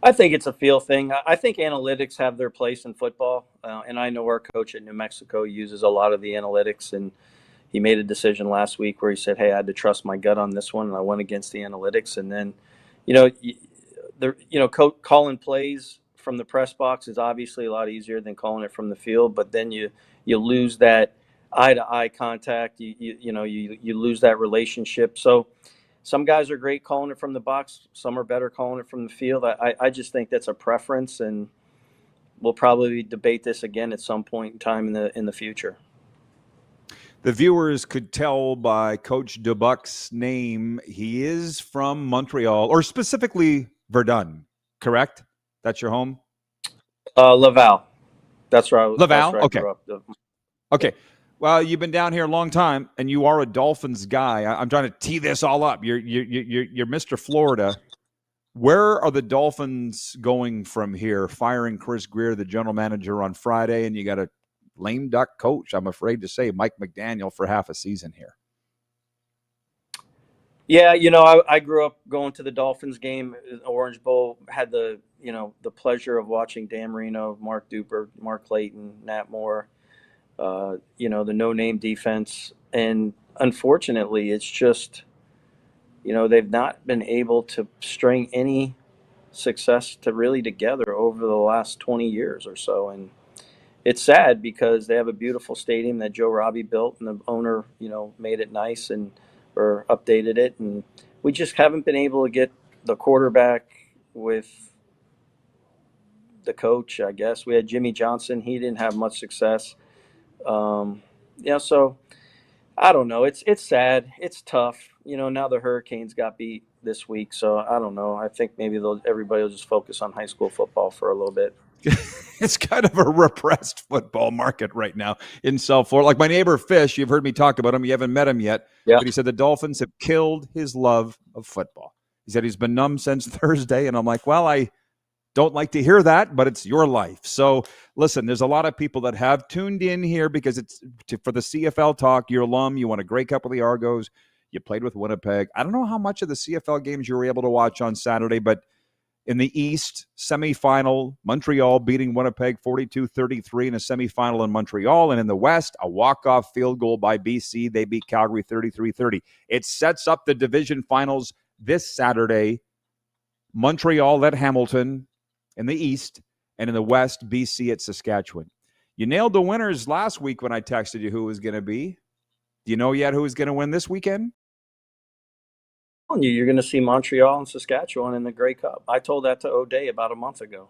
I think it's a feel thing. I think analytics have their place in football, and I know our coach at New Mexico uses a lot of the analytics, and he made a decision last week where he said, hey, I had to trust my gut on this one, and I went against the analytics. And then, calling plays from the press box is obviously a lot easier than calling it from the field, but then you lose that eye-to-eye contact. You lose that relationship. So some guys are great calling it from the box. Some are better calling it from the field. I just think that's a preference, and we'll probably debate this again at some point in time in the future. The viewers could tell by Coach Dubuc's name, he is from Montreal, or specifically Verdun, correct? That's your home? Laval. That's where Laval? I Okay. grew up. Okay. Well, you've been down here a long time, and you are a Dolphins guy. I'm trying to tee this all up. You're Mr. Florida. Where are the Dolphins going from here? Firing Chris Greer, the general manager, on Friday, and you got a lame duck coach, I'm afraid to say, Mike McDaniel, for half a season here. Yeah, I grew up going to the Dolphins game, Orange Bowl. Had the pleasure of watching Dan Marino, Mark Duper, Mark Clayton, Nat Moore. The no-name defense, and unfortunately, it's just they've not been able to string any success together over the last 20 years or so, and it's sad because they have a beautiful stadium that Joe Robbie built, and the owner made it nice or updated it, and we just haven't been able to get the quarterback with the coach. I guess we had Jimmy Johnson; he didn't have much success. So I don't know. It's sad. It's tough. Now the Hurricanes got beat this week, so I don't know. I think maybe everybody will just focus on high school football for a little bit. It's kind of a repressed football market right now in South Florida. Like my neighbor Fish, you've heard me talk about him. You haven't met him yet, but he said the Dolphins have killed his love of football. He said he's been numb since Thursday, and I'm like, well, I don't like to hear that, but it's your life. So listen, there's a lot of people that have tuned in here because it's for the CFL talk. You're alum. You won a Grey Cup with the Argos. You played with Winnipeg. I don't know how much of the CFL games you were able to watch on Saturday, but in the East, semifinal, Montreal beating Winnipeg 42-33 in a semifinal in Montreal. And in the West, a walk-off field goal by BC. They beat Calgary 33-30. It sets up the division finals this Saturday. Montreal at Hamilton in the East, and in the West, BC at Saskatchewan. You nailed the winners last week when I texted you who it was going to be. Do you know yet who is going to win this weekend? You're going to see Montreal and Saskatchewan in the Grey Cup. I told that to O'Day about a month ago.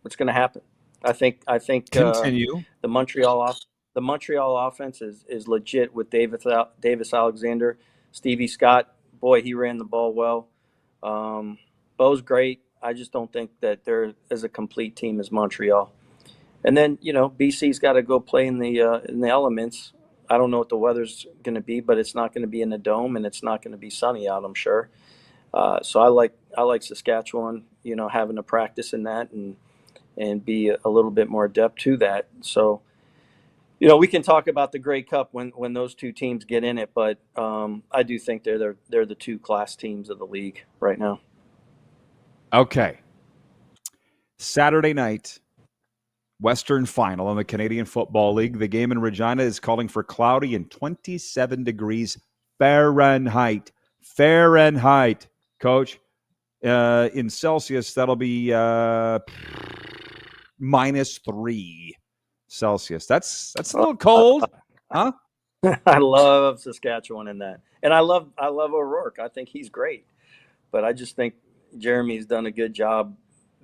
What's going to happen? I think. Continue. The Montreal offense is legit with Davis Alexander, Stevie Scott. Boy, he ran the ball well. Bo's great. I just don't think that they're as a complete team as Montreal. And then BC's got to go play in the elements. I don't know what the weather's going to be, but it's not going to be in the dome, and it's not going to be sunny out, I'm sure. So I like Saskatchewan, having to practice in that and be a little bit more adept to that. So, we can talk about the Grey Cup when those two teams get in it, but I do think they're the two class teams of the league right now. Okay. Saturday night, Western Final in the Canadian Football League. The game in Regina is calling for cloudy and 27 degrees Fahrenheit. Fahrenheit, Coach. In Celsius, that'll be -3 Celsius. That's a little cold, huh? I love Saskatchewan in that, and I love O'Rourke. I think he's great, but I just think Jeremy's done a good job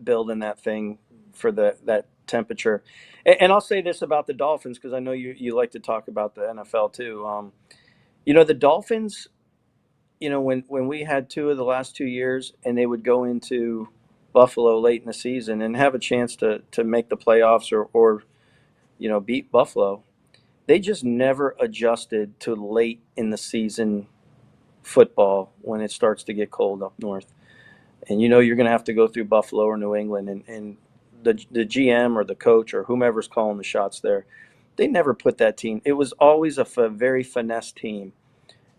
building that thing for that temperature. And I'll say this about the Dolphins, because I know you like to talk about the NFL too. The Dolphins, when we had two of the last 2 years and they would go into Buffalo late in the season and have a chance to make the playoffs or beat Buffalo, they just never adjusted to late in the season football when it starts to get cold up north. And you're going to have to go through Buffalo or New England, and the GM or the coach or whomever's calling the shots there, they never put that team. It was always a very finesse team.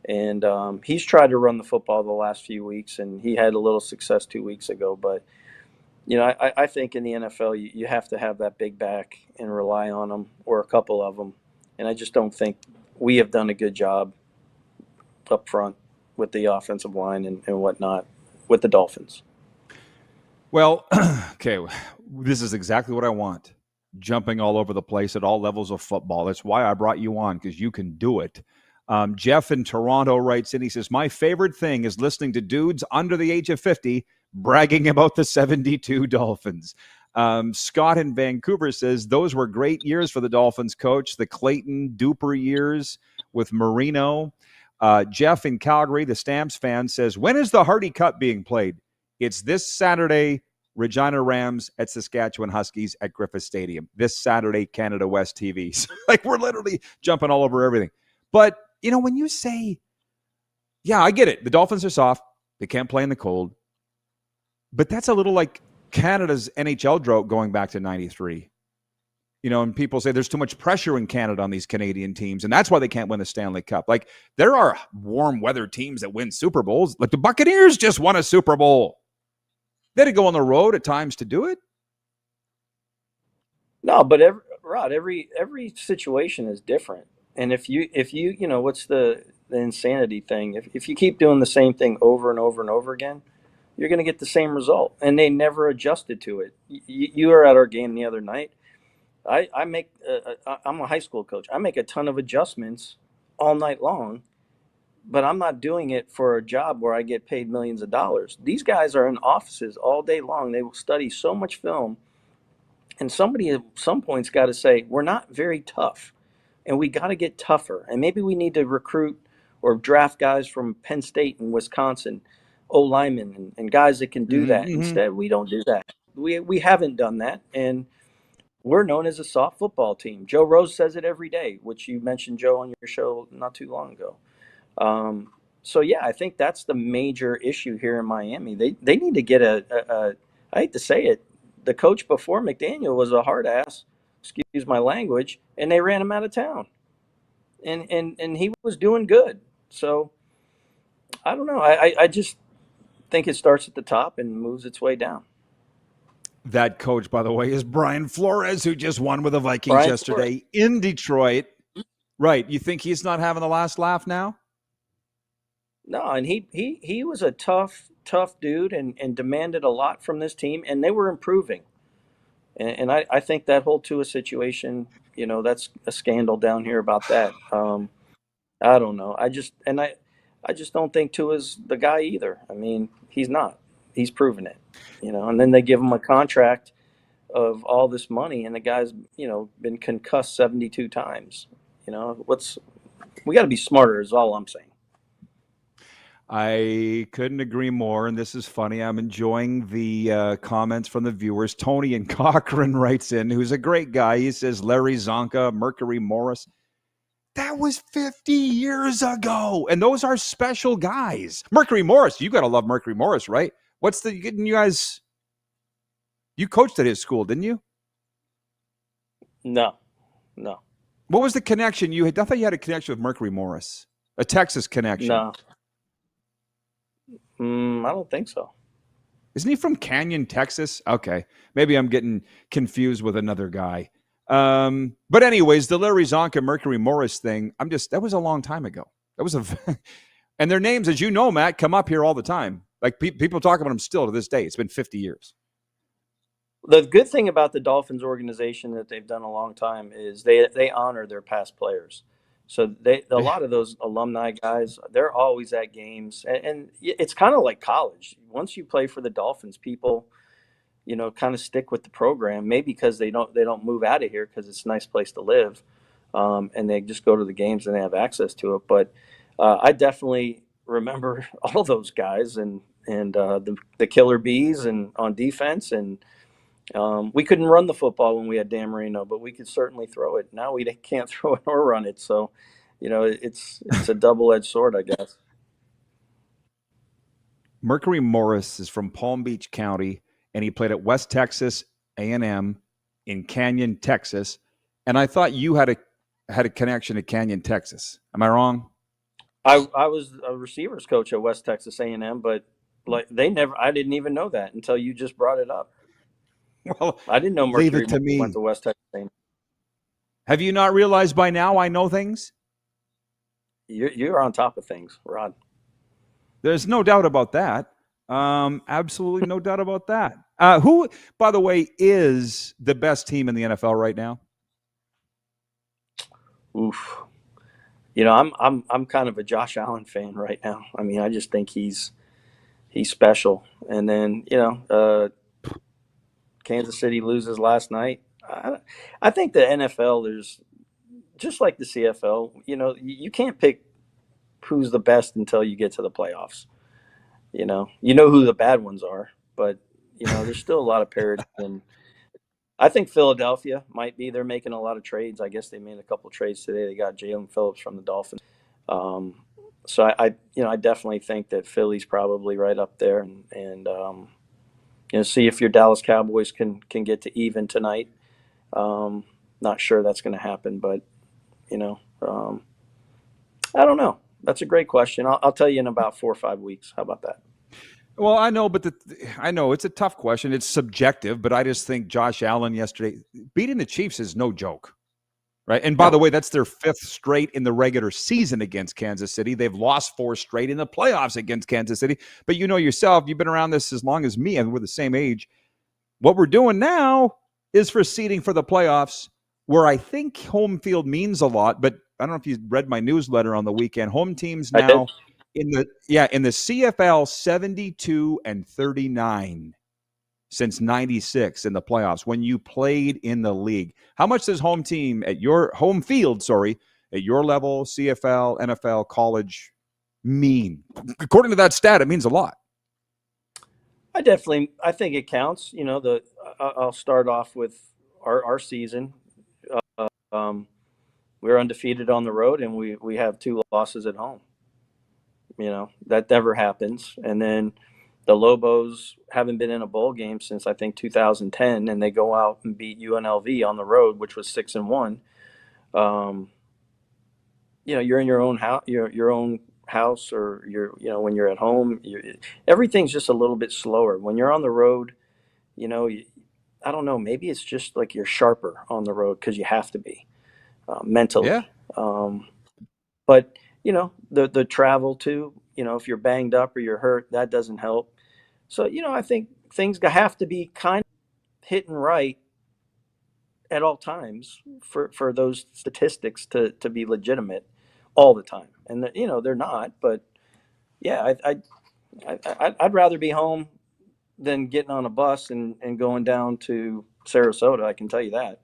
And he's tried to run the football the last few weeks, and he had a little success 2 weeks ago. But, I think in the NFL, you have to have that big back and rely on them, or a couple of them. And I just don't think we have done a good job up front with the offensive line and whatnot with the Dolphins. Well, okay, this is exactly what I want. Jumping all over the place at all levels of football. That's why I brought you on, because you can do it. Jeff in Toronto writes in, he says, my favorite thing is listening to dudes under the age of 50 bragging about the 72 Dolphins. Scott in Vancouver says, those were great years for the Dolphins coach, the Clayton Duper years with Marino. Jeff in Calgary, the Stamps fan, says, when is the Hardy Cup being played? It's this Saturday, Regina Rams at Saskatchewan Huskies at Griffith Stadium. This Saturday, Canada West TV. So, like, we're literally jumping all over everything. But, you know, when you say, yeah, I get it. The Dolphins are soft. They can't play in the cold. But that's a little like Canada's NHL drought going back to 93. You know, and people say there's too much pressure in Canada on these Canadian teams, and that's why they can't win the Stanley Cup. Like, there are warm weather teams that win Super Bowls. Like, the Buccaneers just won a Super Bowl. They had to go on the road at times to do it. No, but every situation is different. And if you you know, what's the insanity thing? If you keep doing the same thing over and over and over again, you're going to get the same result. And they never adjusted to it. You were at our game the other night. I'm a high school coach. I make a ton of adjustments all night long, but I'm not doing it for a job where I get paid millions of dollars. These guys are in offices all day long. They will study so much film. And somebody at some point's got to say, we're not very tough, and we got to get tougher. And maybe we need to recruit or draft guys from Penn State and Wisconsin, O-linemen, and guys that can do that. Instead, we don't do that. We haven't done that, and we're known as a soft football team. Joe Rose says it every day, which you mentioned, Joe, on your show not too long ago. So, yeah, I think that's the major issue here in Miami. They need to get I hate to say it, the coach before McDaniel was a hard ass, excuse my language, and they ran him out of town. And he was doing good. So, I don't know. I just think it starts at the top and moves its way down. That coach, by the way, is Brian Flores, who just won with the Vikings yesterday in Detroit. Right. You think he's not having the last laugh now? No, and he was a tough dude and demanded a lot from this team, and they were improving. And I think that whole Tua situation, you know, that's a scandal down here about that. I don't know. I just don't think Tua's the guy either. I mean, he's not. He's proven it, you know. And then they give him a contract of all this money, and the guy's, you know, been concussed 72 times. You know, we got to be smarter is all I'm saying. I couldn't agree more, and this is funny. I'm enjoying the comments from the viewers. Tony in Cochrane writes in, who's a great guy. He says, Larry Zonka, Mercury Morris. That was 50 years ago, and those are special guys. Mercury Morris, you got to love Mercury Morris, right? You coached at his school, didn't you? No. What was the connection you had? I thought you had a connection with Mercury Morris, a Texas connection. No. I don't think so. Isn't he from Canyon, Texas? Okay. Maybe I'm getting confused with another guy. But anyways, the Larry Zonka, Mercury Morris thing, that was a long time ago. And their names, as you know, Matt, come up here all the time. Like people talk about them still to this day. It's been 50 years. The good thing about the Dolphins organization that they've done a long time is they honor their past players. So a lot of those alumni guys, they're always at games, and it's kind of like college. Once you play for the Dolphins, people, you know, kind of stick with the program. Maybe because they don't move out of here because it's a nice place to live, and they just go to the games and they have access to it. But I definitely remember all those guys and the killer bees and on defense, and we couldn't run the football when we had Dan Marino, but we could certainly throw it. Now we can't throw it or run it. So, you know, it's a double-edged sword, I guess. Mercury Morris is from Palm Beach County, and he played at West Texas A&M in Canyon, Texas. And I thought you had a connection to Canyon, Texas. Am I wrong? I was a receivers coach at West Texas A&M, but I didn't even know that until you just brought it up. Well, I didn't know Mercury to went to West Texas A&M. Have you not realized by now I know things? You're on top of things, Rod. There's no doubt about that. Absolutely no doubt about that. Who, by the way, is the best team in the NFL right now? Oof. You know, I'm kind of a Josh Allen fan right now. I mean, I just think he's special. And then, you know, Kansas City loses last night. I think the NFL, there's just like the CFL. You can't pick who's the best until you get to the playoffs. You know who the bad ones are, but there's still a lot of parity. And I think Philadelphia might be. They're making a lot of trades. I guess they made a couple trades today. They got Jalen Phillips from the Dolphins. So I definitely think that Philly's probably right up there, and see if your Dallas Cowboys can get to even tonight. Not sure that's going to happen, but I don't know. That's a great question. I'll tell you in about 4 or 5 weeks. How about that? Well, I know, but I know it's a tough question. It's subjective, but I just think Josh Allen yesterday beating the Chiefs is no joke, right? And by the way, that's their 5th straight in the regular season against Kansas City. They've lost 4 straight in the playoffs against Kansas City. But you know yourself, you've been around this as long as me, and we're the same age. What we're doing now is for seeding for the playoffs, where I think home field means a lot. But I don't know if you read my newsletter on the weekend. Home teams now in the CFL 72-39 since 96 in the playoffs when you played in the league. How much does home team at your home field, at your level, CFL, NFL, college, mean? According to that stat, it means a lot. I think it counts. I'll start off with our season. We're undefeated on the road, and we have 2 losses at home. That never happens. And then the Lobos haven't been in a bowl game since I think 2010, and they go out and beat UNLV on the road, which was 6-1. You're in your own house, your own house, or when you're at home, everything's just a little bit slower. When you're on the road, I don't know, maybe it's just like you're sharper on the road because you have to be mentally. Yeah. But the travel too, if you're banged up or you're hurt, that doesn't help. So, I think things have to be kind of hitting right at all times for those statistics to be legitimate all the time. And, they're not. But, yeah, I'd rather be home than getting on a bus and going down to Sarasota. I can tell you that.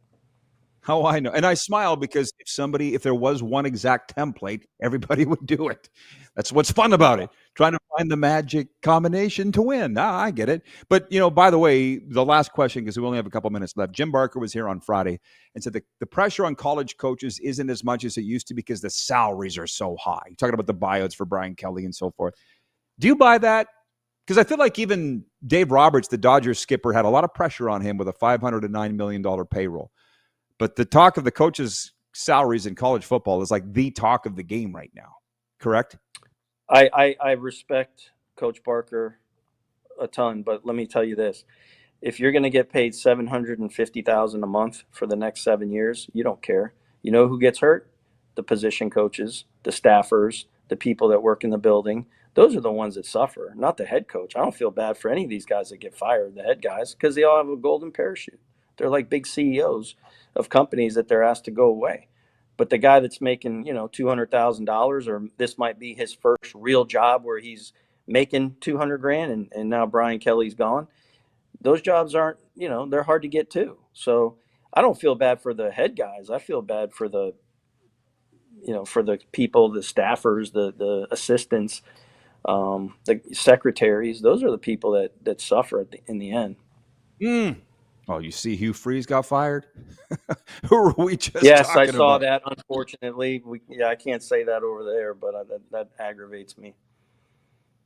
Oh, I know. And I smile because if there was one exact template, everybody would do it. That's what's fun about it. Trying to find the magic combination to win. I get it. But, by the way, the last question, because we only have a couple minutes left. Jim Barker was here on Friday and said the pressure on college coaches isn't as much as it used to because the salaries are so high. Talking about the buyouts for Brian Kelly and so forth. Do you buy that? Because I feel like even Dave Roberts, the Dodgers skipper, had a lot of pressure on him with a $500 to $9 million payroll. But the talk of the coaches' salaries in college football is like the talk of the game right now. Correct? I respect Coach Barker a ton, but let me tell you this. If you're going to get paid $750,000 a month for the next 7 years, you don't care. You know who gets hurt? The position coaches, the staffers, the people that work in the building. Those are the ones that suffer, not the head coach. I don't feel bad for any of these guys that get fired, the head guys, because they all have a golden parachute. They're like big CEOs of companies that they're asked to go away. But the guy that's making, $200,000, or this might be his first real job where he's making $200,000 and now Brian Kelly's gone. Those jobs aren't, they're hard to get to. So I don't feel bad for the head guys. I feel bad for the people, the staffers, the assistants, the secretaries. Those are the people that suffer in the end. Oh, you see Hugh Freeze got fired? Who were we just Yes, talking I saw about? that, unfortunately. I can't say that over there, but that aggravates me.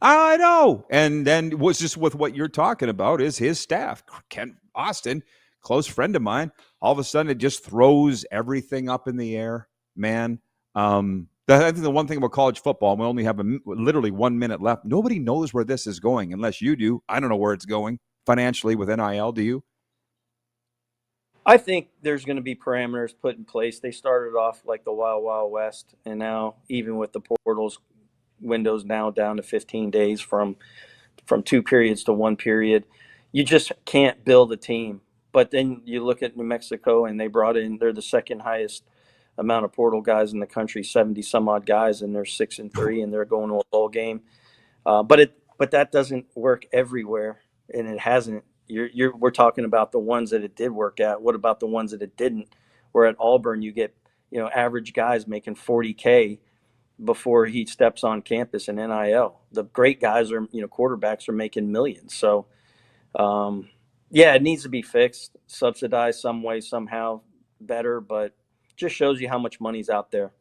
I know. And then was just with what you're talking about is his staff. Kent Austin, close friend of mine, all of a sudden it just throws everything up in the air, man. I think the one thing about college football, and we only have literally 1 minute left, nobody knows where this is going unless you do. I don't know where it's going financially with NIL. Do you? I think there's going to be parameters put in place. They started off like the Wild Wild West, and now even with the portals windows now down to 15 days from 2 periods to 1 period, you just can't build a team. But then you look at New Mexico, and they're the second highest amount of portal guys in the country, 70 some odd guys, and they're 6-3, and they're going to a bowl game. But that doesn't work everywhere, and it hasn't we're talking about the ones that it did work at. What about the ones that it didn't? Where at Auburn, you get, average guys making $40K before he steps on campus in NIL. The great guys are, quarterbacks are making millions. So, it needs to be fixed, subsidized some way, somehow better, but just shows you how much money's out there.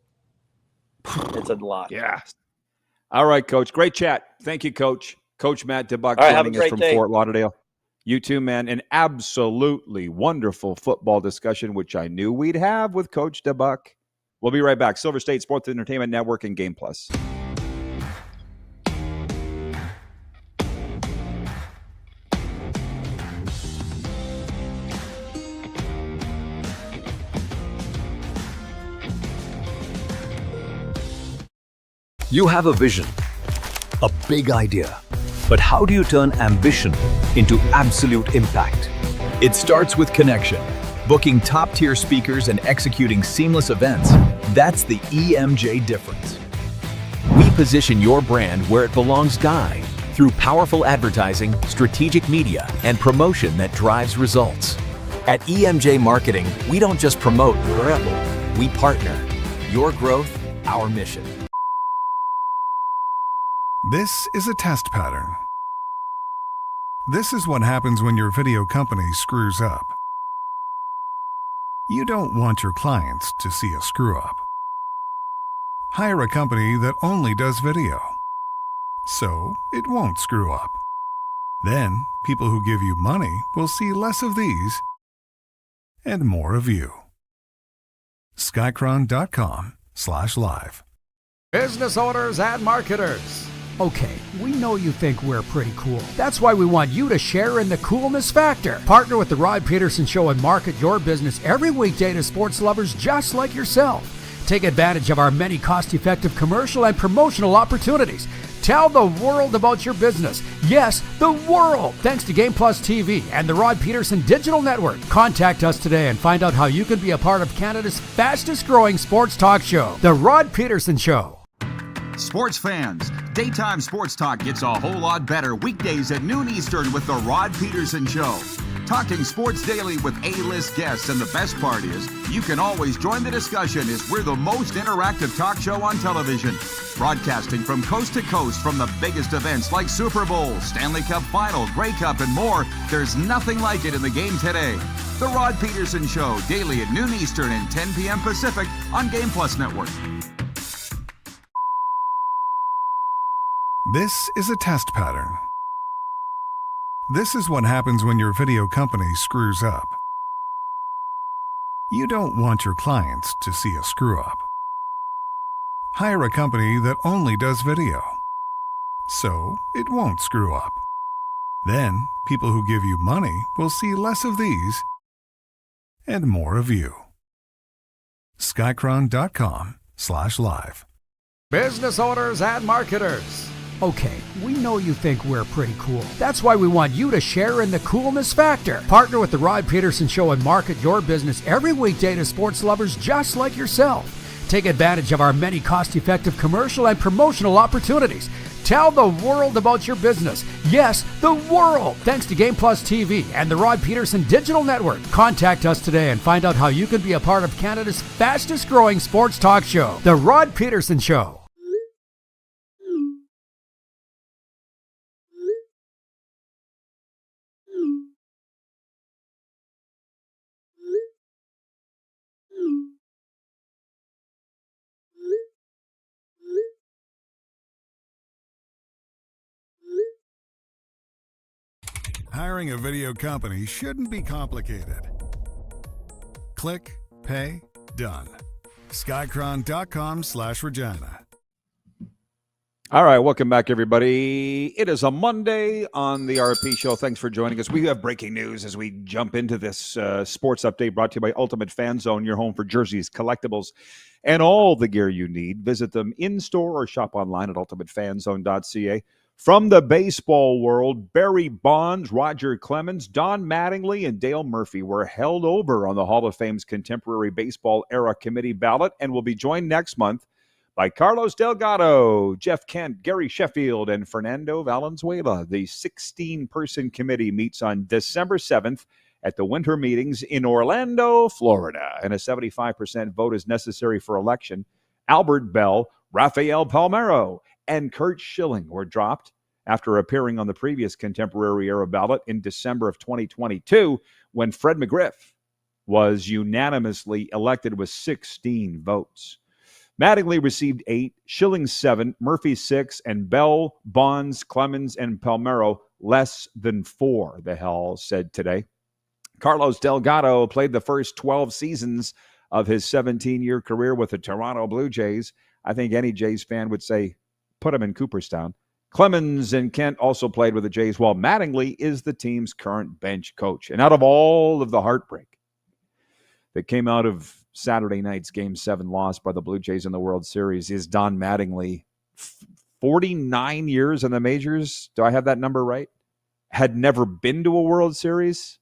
It's a lot. Yeah. All right, Coach. Great chat. Thank you, Coach. Coach Matt Dubuc All right, have a joining us great from day. Fort Lauderdale. You too, man. An absolutely wonderful football discussion, which I knew we'd have with Coach Dubuc. We'll be right back. Silver State Sports Entertainment Network and Game Plus. You have a vision, a big idea, but how do you turn ambition into absolute impact? It starts with connection. Booking top-tier speakers and executing seamless events, that's the EMJ difference. We position your brand where it belongs, Guy, through powerful advertising, strategic media, and promotion that drives results. At EMJ Marketing, we don't just promote, we partner. Your growth, our mission. This is a test pattern. This is what happens when your video company screws up. You don't want your clients to see a screw up. Hire a company that only does video, so it won't screw up. Then, people who give you money will see less of these and more of you. Skycron.com/live. Business owners and marketers. Okay, we know you think we're pretty cool. That's why we want you to share in the coolness factor. Partner with the Rod Pedersen Show and market your business every weekday to sports lovers just like yourself. Take advantage of our many cost-effective commercial and promotional opportunities. Tell the world about your business. Yes, the world. Thanks to Game Plus TV and the Rod Pedersen Digital Network. Contact us today and find out how you can be a part of Canada's fastest-growing sports talk show, The Rod Pedersen Show. Sports fans, daytime sports talk gets a whole lot better weekdays at noon Eastern with the Rod Pedersen Show. Talking sports daily with A-list guests, and the best part is, you can always join the discussion as we're the most interactive talk show on television. Broadcasting from coast to coast from the biggest events like Super Bowl, Stanley Cup Final, Grey Cup, and more. There's nothing like it in the game today. The Rod Pedersen Show, daily at noon Eastern and 10 p.m. Pacific on Game Plus Network. This is a test pattern. This is what happens when your video company screws up. You don't want your clients to see a screw up. Hire a company that only does video, so it won't screw up. Then, people who give you money will see less of these and more of you. Skycron.com/live. Business owners and marketers. Okay, we know you think we're pretty cool. That's why we want you to share in the coolness factor. Partner with the Rod Pedersen Show and market your business every weekday to sports lovers just like yourself. Take advantage of our many cost-effective commercial and promotional opportunities. Tell the world about your business. Yes, the world. Thanks to Game Plus TV and the Rod Pedersen Digital Network. Contact us today and find out how you can be a part of Canada's fastest-growing sports talk show, The Rod Pedersen Show. Hiring a video company shouldn't be complicated. Click, pay, done. Skycron.com/Regina. All right, welcome back, everybody. It is a Monday on the RP Show. Thanks for joining us. We have breaking news as we jump into this sports update brought to you by Ultimate Fan Zone, your home for jerseys, collectibles, and all the gear you need. Visit them in-store or shop online at ultimatefanzone.ca. From the baseball world, Barry Bonds, Roger Clemens, Don Mattingly, and Dale Murphy were held over on the Hall of Fame's Contemporary Baseball Era Committee ballot and will be joined next month by Carlos Delgado, Jeff Kent, Gary Sheffield, and Fernando Valenzuela. The 16-person committee meets on December 7th at the winter meetings in Orlando, Florida, and a 75% vote is necessary for election. Albert Bell, Rafael Palmeiro, and Kurt Schilling were dropped after appearing on the previous contemporary era ballot in December of 2022 when Fred McGriff was unanimously elected with 16 votes. Mattingly received 8, Schilling 7, Murphy 6, and Bell, Bonds, Clemens, and Palmeiro less than 4, the Hell said today. Carlos Delgado played the first 12 seasons of his 17-year career with the Toronto Blue Jays. I think any Jays fan would say, put him in Cooperstown. Clemens and Kent also played with the Jays, while Mattingly is the team's current bench coach. And out of all of the heartbreak that came out of Saturday night's Game 7 loss by the Blue Jays in the World Series is Don Mattingly. 49 years in the majors. Do I have that number right? Had never been to a World Series.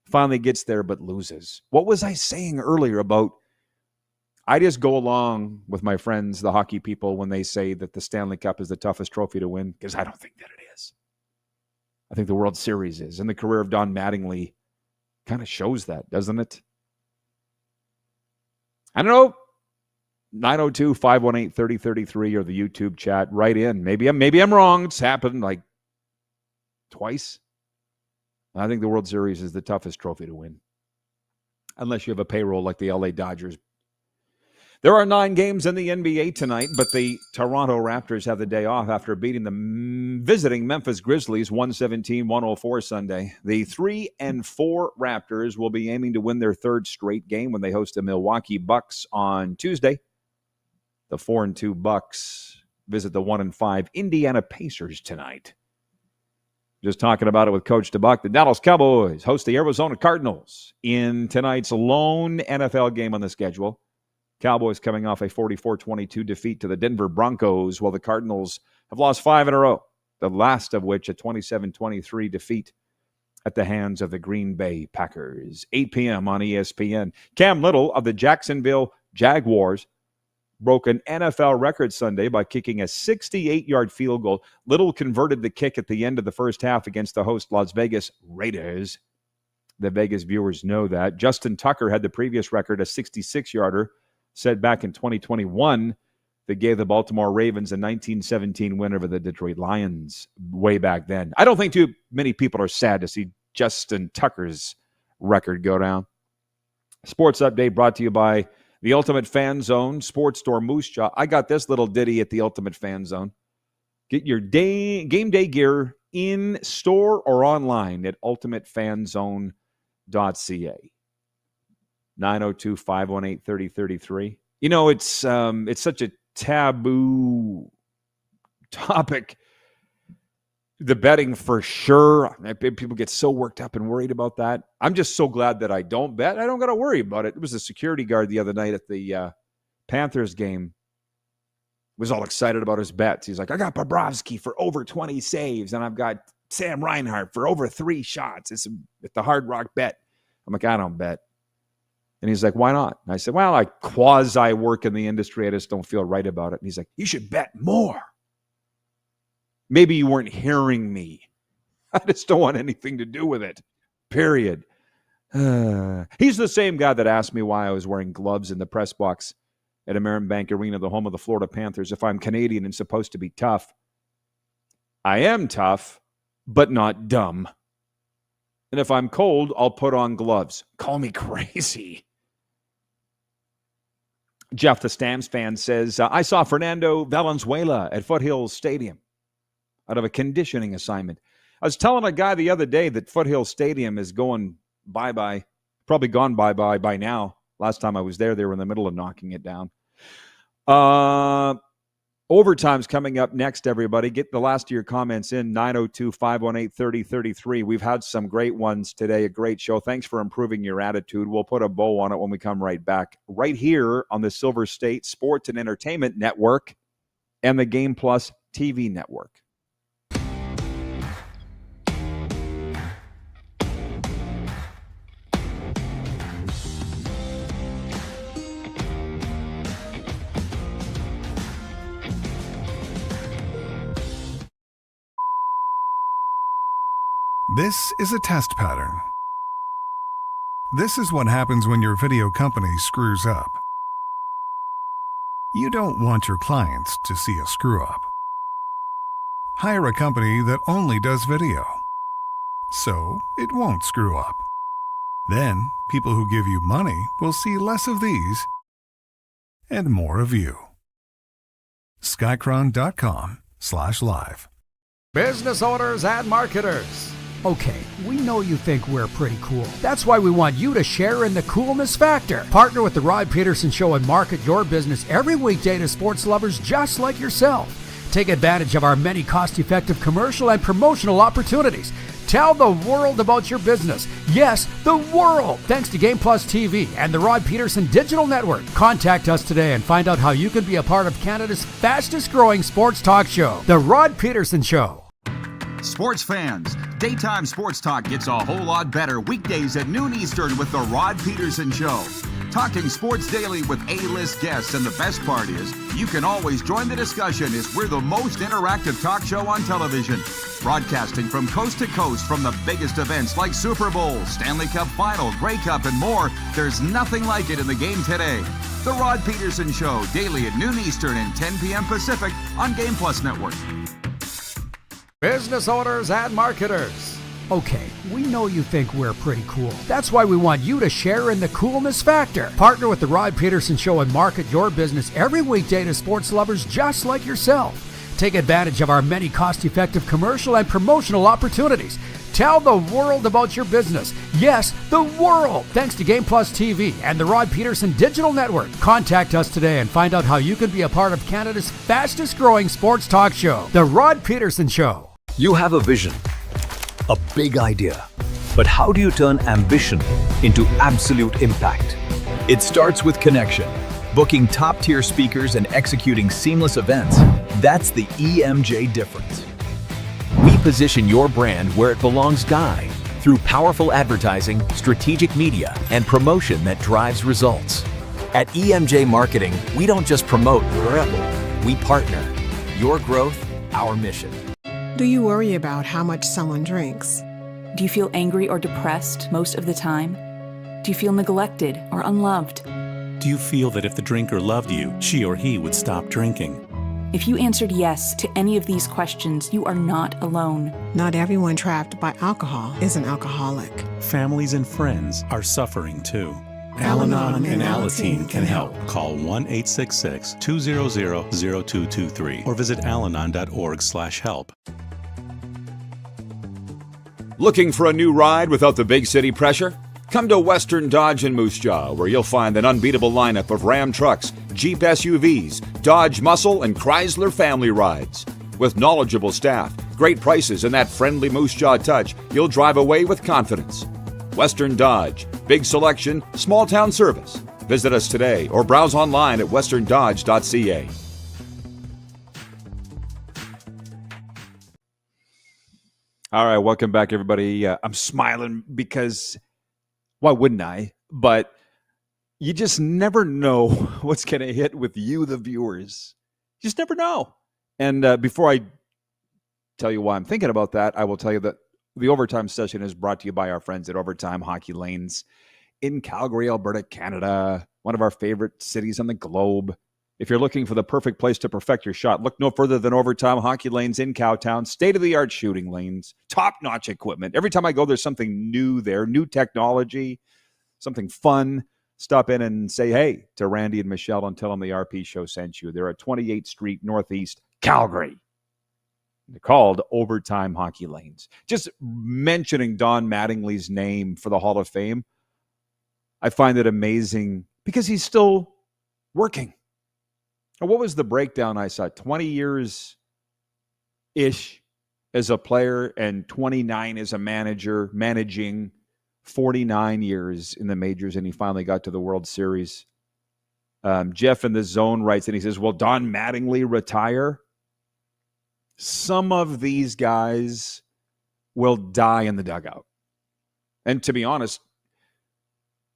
Finally gets there, but loses. What was I saying earlier about I just go along with my friends, the hockey people, when they say that the Stanley Cup is the toughest trophy to win, because I don't think that it is. I think the World Series is. And the career of Don Mattingly kind of shows that, doesn't it? I don't know. 902-518-3033 or the YouTube chat. Write in. Maybe I'm wrong. It's happened like twice. I think the World Series is the toughest trophy to win. Unless you have a payroll like the LA Dodgers. There are 9 games in the NBA tonight, but the Toronto Raptors have the day off after beating the visiting Memphis Grizzlies 117-104 Sunday. The 3-4 Raptors will be aiming to win their third straight game when they host the Milwaukee Bucks on Tuesday. The 4-2 Bucks visit the 1-5 Indiana Pacers tonight. Just talking about it with Coach Dubuc. The Dallas Cowboys host the Arizona Cardinals in tonight's lone NFL game on the schedule. Cowboys coming off a 44-22 defeat to the Denver Broncos, while the Cardinals have lost 5 in a row, the last of which a 27-23 defeat at the hands of the Green Bay Packers. 8 p.m. on ESPN. Cam Little of the Jacksonville Jaguars broke an NFL record Sunday by kicking a 68-yard field goal. Little converted the kick at the end of the first half against the host Las Vegas Raiders. The Vegas viewers know that. Justin Tucker had the previous record, a 66-yarder, set back in 2021 that gave the Baltimore Ravens a 1917 win over the Detroit Lions way back then. I don't think too many people are sad to see Justin Tucker's record go down. Sports Update brought to you by the Ultimate Fan Zone, Sports Store Moose Jaw. I got this little ditty at the Ultimate Fan Zone. Get your game day gear in store or online at ultimatefanzone.ca. 902-518-3033. You know, it's such a taboo topic, the betting, for sure. People get so worked up and worried about that. I'm just so glad that I don't bet. I don't got to worry about it. It was a security guard the other night at the Panthers game. Was all excited about his bets. He's like, I got Bobrovsky for over 20 saves, and I've got Sam Reinhart for over 3 shots. It's at the Hard Rock Bet. I'm like, I don't bet. And he's like, why not? And I said, well, I quasi work in the industry. I just don't feel right about it. And he's like, you should bet more. Maybe you weren't hearing me. I just don't want anything to do with it. Period. He's the same guy that asked me why I was wearing gloves in the press box at American Bank Arena, the home of the Florida Panthers, if I'm Canadian and supposed to be tough. I am tough, but not dumb. And if I'm cold, I'll put on gloves. Call me crazy. Jeff, the Stamps fan, says, I saw Fernando Valenzuela at Foothills Stadium out of a conditioning assignment. I was telling a guy the other day that Foothills Stadium is going bye-bye, probably gone bye-bye by now. Last time I was there, they were in the middle of knocking it down. Overtime's coming up next, everybody. Get the last of your comments in, 902-518-3033. We've had some great ones today, a great show. Thanks for improving your attitude. We'll put a bow on it when we come right back, right here on the Silver State Sports and Entertainment Network and the Game Plus TV network. This is a test pattern. This is what happens when your video company screws up. You don't want your clients to see a screw up. Hire a company that only does video, so it won't screw up. Then, people who give you money will see less of these and more of you. Skycron.com/live. Business owners and marketers. Okay, we know you think we're pretty cool. That's why we want you to share in the coolness factor. Partner with the Rod Pedersen Show and market your business every weekday to sports lovers just like yourself. Take advantage of our many cost-effective commercial and promotional opportunities. Tell the world about your business. Yes, the world! Thanks to Game Plus TV and the Rod Pedersen Digital Network. Contact us today and find out how you can be a part of Canada's fastest-growing sports talk show, The Rod Pedersen Show. Sports fans, daytime sports talk gets a whole lot better weekdays at noon Eastern with The Rod Pedersen Show. Talking sports daily with A-list guests, and the best part is, you can always join the discussion as we're the most interactive talk show on television. Broadcasting from coast to coast from the biggest events like Super Bowl, Stanley Cup Final, Grey Cup, and more, there's nothing like it in the game today. The Rod Pedersen Show, daily at noon Eastern and 10 p.m. Pacific on Game Plus Network. Business owners and marketers. Okay, we know you think we're pretty cool. That's why we want you to share in the coolness factor. Partner with the Rod Pedersen Show and market your business every weekday to sports lovers just like yourself. Take advantage of our many cost-effective commercial and promotional opportunities. Tell the world about your business. Yes, the world! Thanks to Game Plus TV and the Rod Pedersen Digital Network. Contact us today and find out how you can be a part of Canada's fastest-growing sports talk show, The Rod Pedersen Show. You have a vision, a big idea, but how do you turn ambition into absolute impact? It starts with connection. Booking top-tier speakers and executing seamless events, that's the EMJ difference. We position your brand where it belongs, Guy, through powerful advertising, strategic media, and promotion that drives results. At EMJ Marketing, we don't just promote, we partner. Your growth, our mission. Do you worry about how much someone drinks? Do you feel angry or depressed most of the time? Do you feel neglected or unloved? Do you feel that if the drinker loved you, she or he would stop drinking? If you answered yes to any of these questions, you are not alone. Not everyone trapped by alcohol is an alcoholic. Families and friends are suffering too. Al-Anon and Alateen can help. Call 1-866-200-0223 or visit alanon.org/help. Looking for a new ride without the big city pressure? Come to Western Dodge in Moose Jaw, where you'll find an unbeatable lineup of Ram trucks, Jeep SUVs, Dodge Muscle, and Chrysler family rides. With knowledgeable staff, great prices, and that friendly Moose Jaw touch, you'll drive away with confidence. Western Dodge, big selection, small town service. Visit us today or browse online at westerndodge.ca. All right, welcome back, everybody. I'm smiling because, why wouldn't I? But you just never know what's going to hit with you, the viewers. You just never know. And before I tell you why I'm thinking about that, I will tell you that the Overtime session is brought to you by our friends at Overtime Hockey Lanes in Calgary, Alberta, Canada, one of our favorite cities on the globe. If you're looking for the perfect place to perfect your shot, look no further than Overtime Hockey Lanes in Cowtown. State-of-the-art shooting lanes, top-notch equipment. Every time I go, there's something new there, new technology, something fun. Stop in and say hey to Randy and Michelle and tell them the RP Show sent you. They're at 28th Street Northeast, Calgary. They're called Overtime Hockey Lanes. Just mentioning Don Mattingly's name for the Hall of Fame, I find it amazing because he's still working. And what was the breakdown I saw? 20 years-ish as a player and 29 as a manager, managing 49 years in the majors, and he finally got to the World Series. Jeff in the Zone writes, and he says, will Don Mattingly retire? Some of these guys will die in the dugout. And to be honest,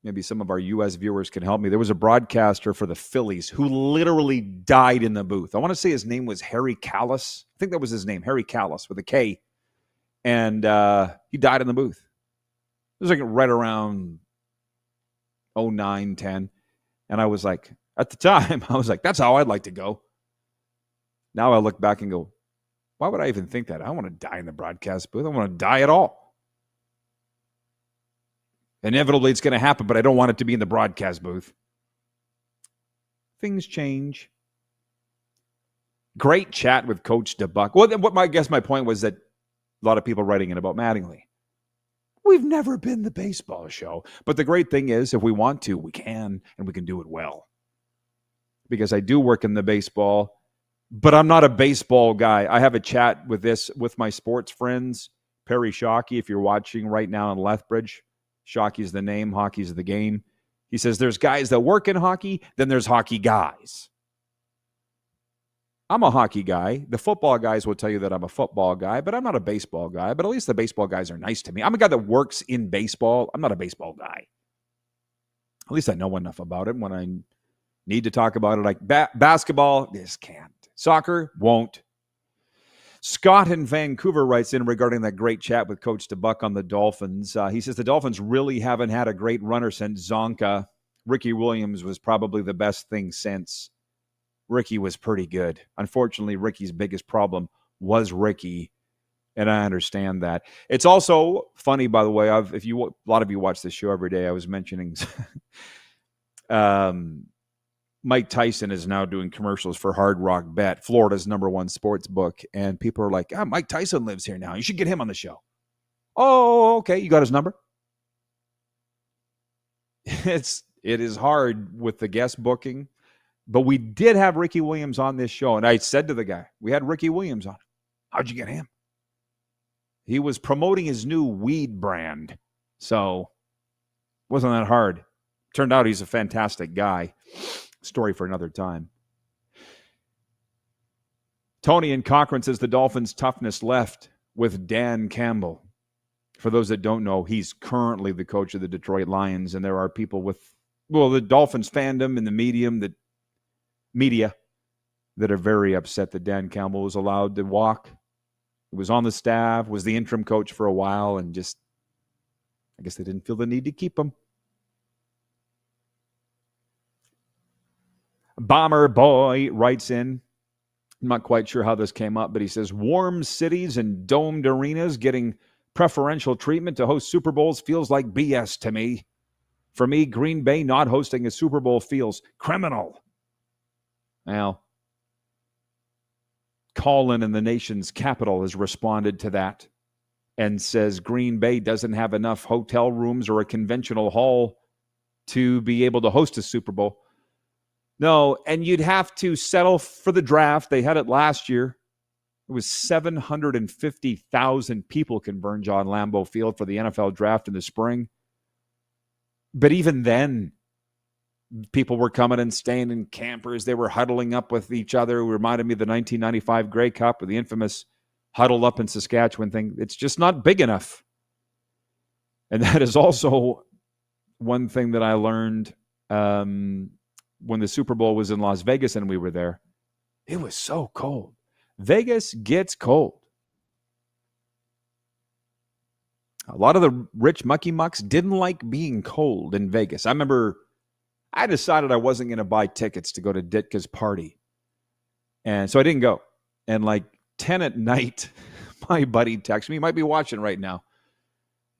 maybe some of our U.S. viewers can help me. There was a broadcaster for the Phillies who literally died in the booth. I want to say his name was Harry Callis. I think that was his name, Harry Callis with a K. And he died in the booth. It was like right around 09, 10. And I was like, at the time, I was like, that's how I'd like to go. Now I look back and go, why would I even think that? I don't want to die in the broadcast booth. I don't want to die at all. Inevitably, it's going to happen, but I don't want it to be in the broadcast booth. Things change. Great chat with Coach Dubuc. Well, I guess my point was that a lot of people writing in about Mattingly. We've never been the baseball show. But the great thing is, if we want to, we can, and we can do it well. Because I do work in the baseball, but I'm not a baseball guy. I have a chat with my sports friends. Perry Shockey, if you're watching right now in Lethbridge, Shockey's the name, hockey's the game. He says there's guys that work in hockey, then there's hockey guys. I'm a hockey guy. The football guys will tell you that I'm a football guy, but I'm not a baseball guy. But at least the baseball guys are nice to me. I'm a guy that works in baseball. I'm not a baseball guy. At least I know enough about it when I need to talk about it. Like basketball, this can't. Soccer, won't. Scott in Vancouver writes in regarding that great chat with Coach Dubuc on the Dolphins. He says the Dolphins really haven't had a great runner since Zonka. Ricky Williams was probably the best thing since. Ricky was pretty good. Unfortunately, Ricky's biggest problem was Ricky, and I understand that. It's also funny, by the way. A lot of you watch this show every day. I was mentioning Mike Tyson is now doing commercials for Hard Rock Bet, Florida's #1 sports book, and people are like, Mike Tyson lives here now. You should get him on the show. Oh, okay. You got his number? It is hard with the guest booking. But we did have Ricky Williams on this show, and I said to the guy, we had Ricky Williams on. How'd you get him? He was promoting his new weed brand, so it wasn't that hard. Turned out he's a fantastic guy. Story for another time. Tony in Cochrane says the Dolphins' toughness left with Dan Campbell. For those that don't know, he's currently the coach of the Detroit Lions, and there are people the Dolphins fandom and the media that are very upset that Dan Campbell was allowed to walk. He was on the staff, was the interim coach for a while, and I guess they didn't feel the need to keep him. Bomber Boy writes in, I'm not quite sure how this came up, but he says, warm cities and domed arenas getting preferential treatment to host Super Bowls feels like BS to me. For me, Green Bay not hosting a Super Bowl feels criminal. Now, Colin in the nation's capital has responded to that and says Green Bay doesn't have enough hotel rooms or a conventional hall to be able to host a Super Bowl. No, and you'd have to settle for the draft. They had it last year. It was 750,000 people converge on Lambeau Field for the NFL draft in the spring. But even then, people were coming and staying in campers. They were huddling up with each other. It reminded me of the 1995 Grey Cup or the infamous huddle up in Saskatchewan thing. It's just not big enough. And that is also one thing that I learned when the Super Bowl was in Las Vegas and we were there. It was so cold. Vegas gets cold. A lot of the rich mucky mucks didn't like being cold in Vegas. I remember I decided I wasn't going to buy tickets to go to Ditka's party. And so I didn't go. And like 10 at night, my buddy texted me. He might be watching right now.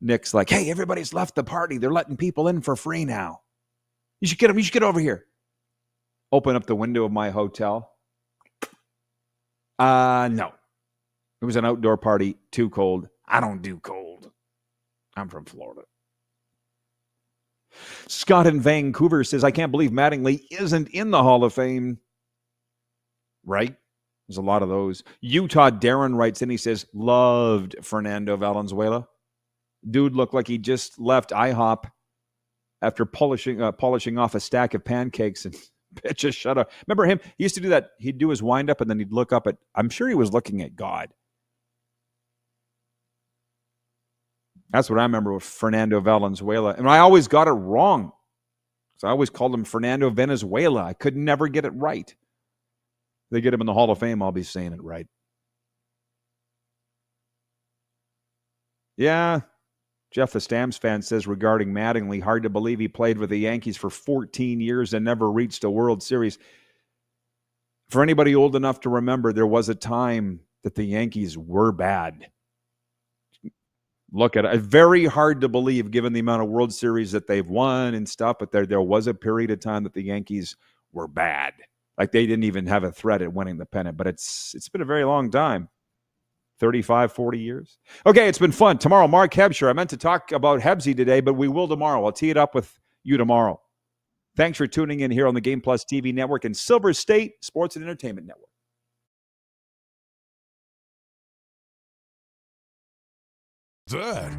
Nick's like, hey, everybody's left the party. They're letting people in for free now. You should get them. You should get over here. Open up the window of my hotel. No. It was an outdoor party. Too cold. I don't do cold. I'm from Florida. Scott in Vancouver says, I can't believe Mattingly isn't in the Hall of Fame. Right? There's a lot of those. Utah Darren writes in, he says, loved Fernando Valenzuela. Dude looked like he just left IHOP after polishing off a stack of pancakes and pitch a shutout. Remember him? He used to do that. He'd do his wind-up and then he'd look up at, I'm sure he was looking at God. That's what I remember with Fernando Valenzuela. And I always got it wrong. So I always called him Fernando Venezuela. I could never get it right. They get him in the Hall of Fame, I'll be saying it right. Yeah. Jeff the Stamps fan says regarding Mattingly, hard to believe he played with the Yankees for 14 years and never reached a World Series. For anybody old enough to remember, there was a time that the Yankees were bad. Look at it. Very hard to believe given the amount of World Series that they've won and stuff, but there was a period of time that the Yankees were bad. Like they didn't even have a threat at winning the pennant, but it's been a very long time. 35, 40 years. Okay, it's been fun. Tomorrow, Mark Hebsher. I meant to talk about Hebsy today, but we will tomorrow. I'll tee it up with you tomorrow. Thanks for tuning in here on the Game Plus TV Network and Silver State Sports and Entertainment Network. Good.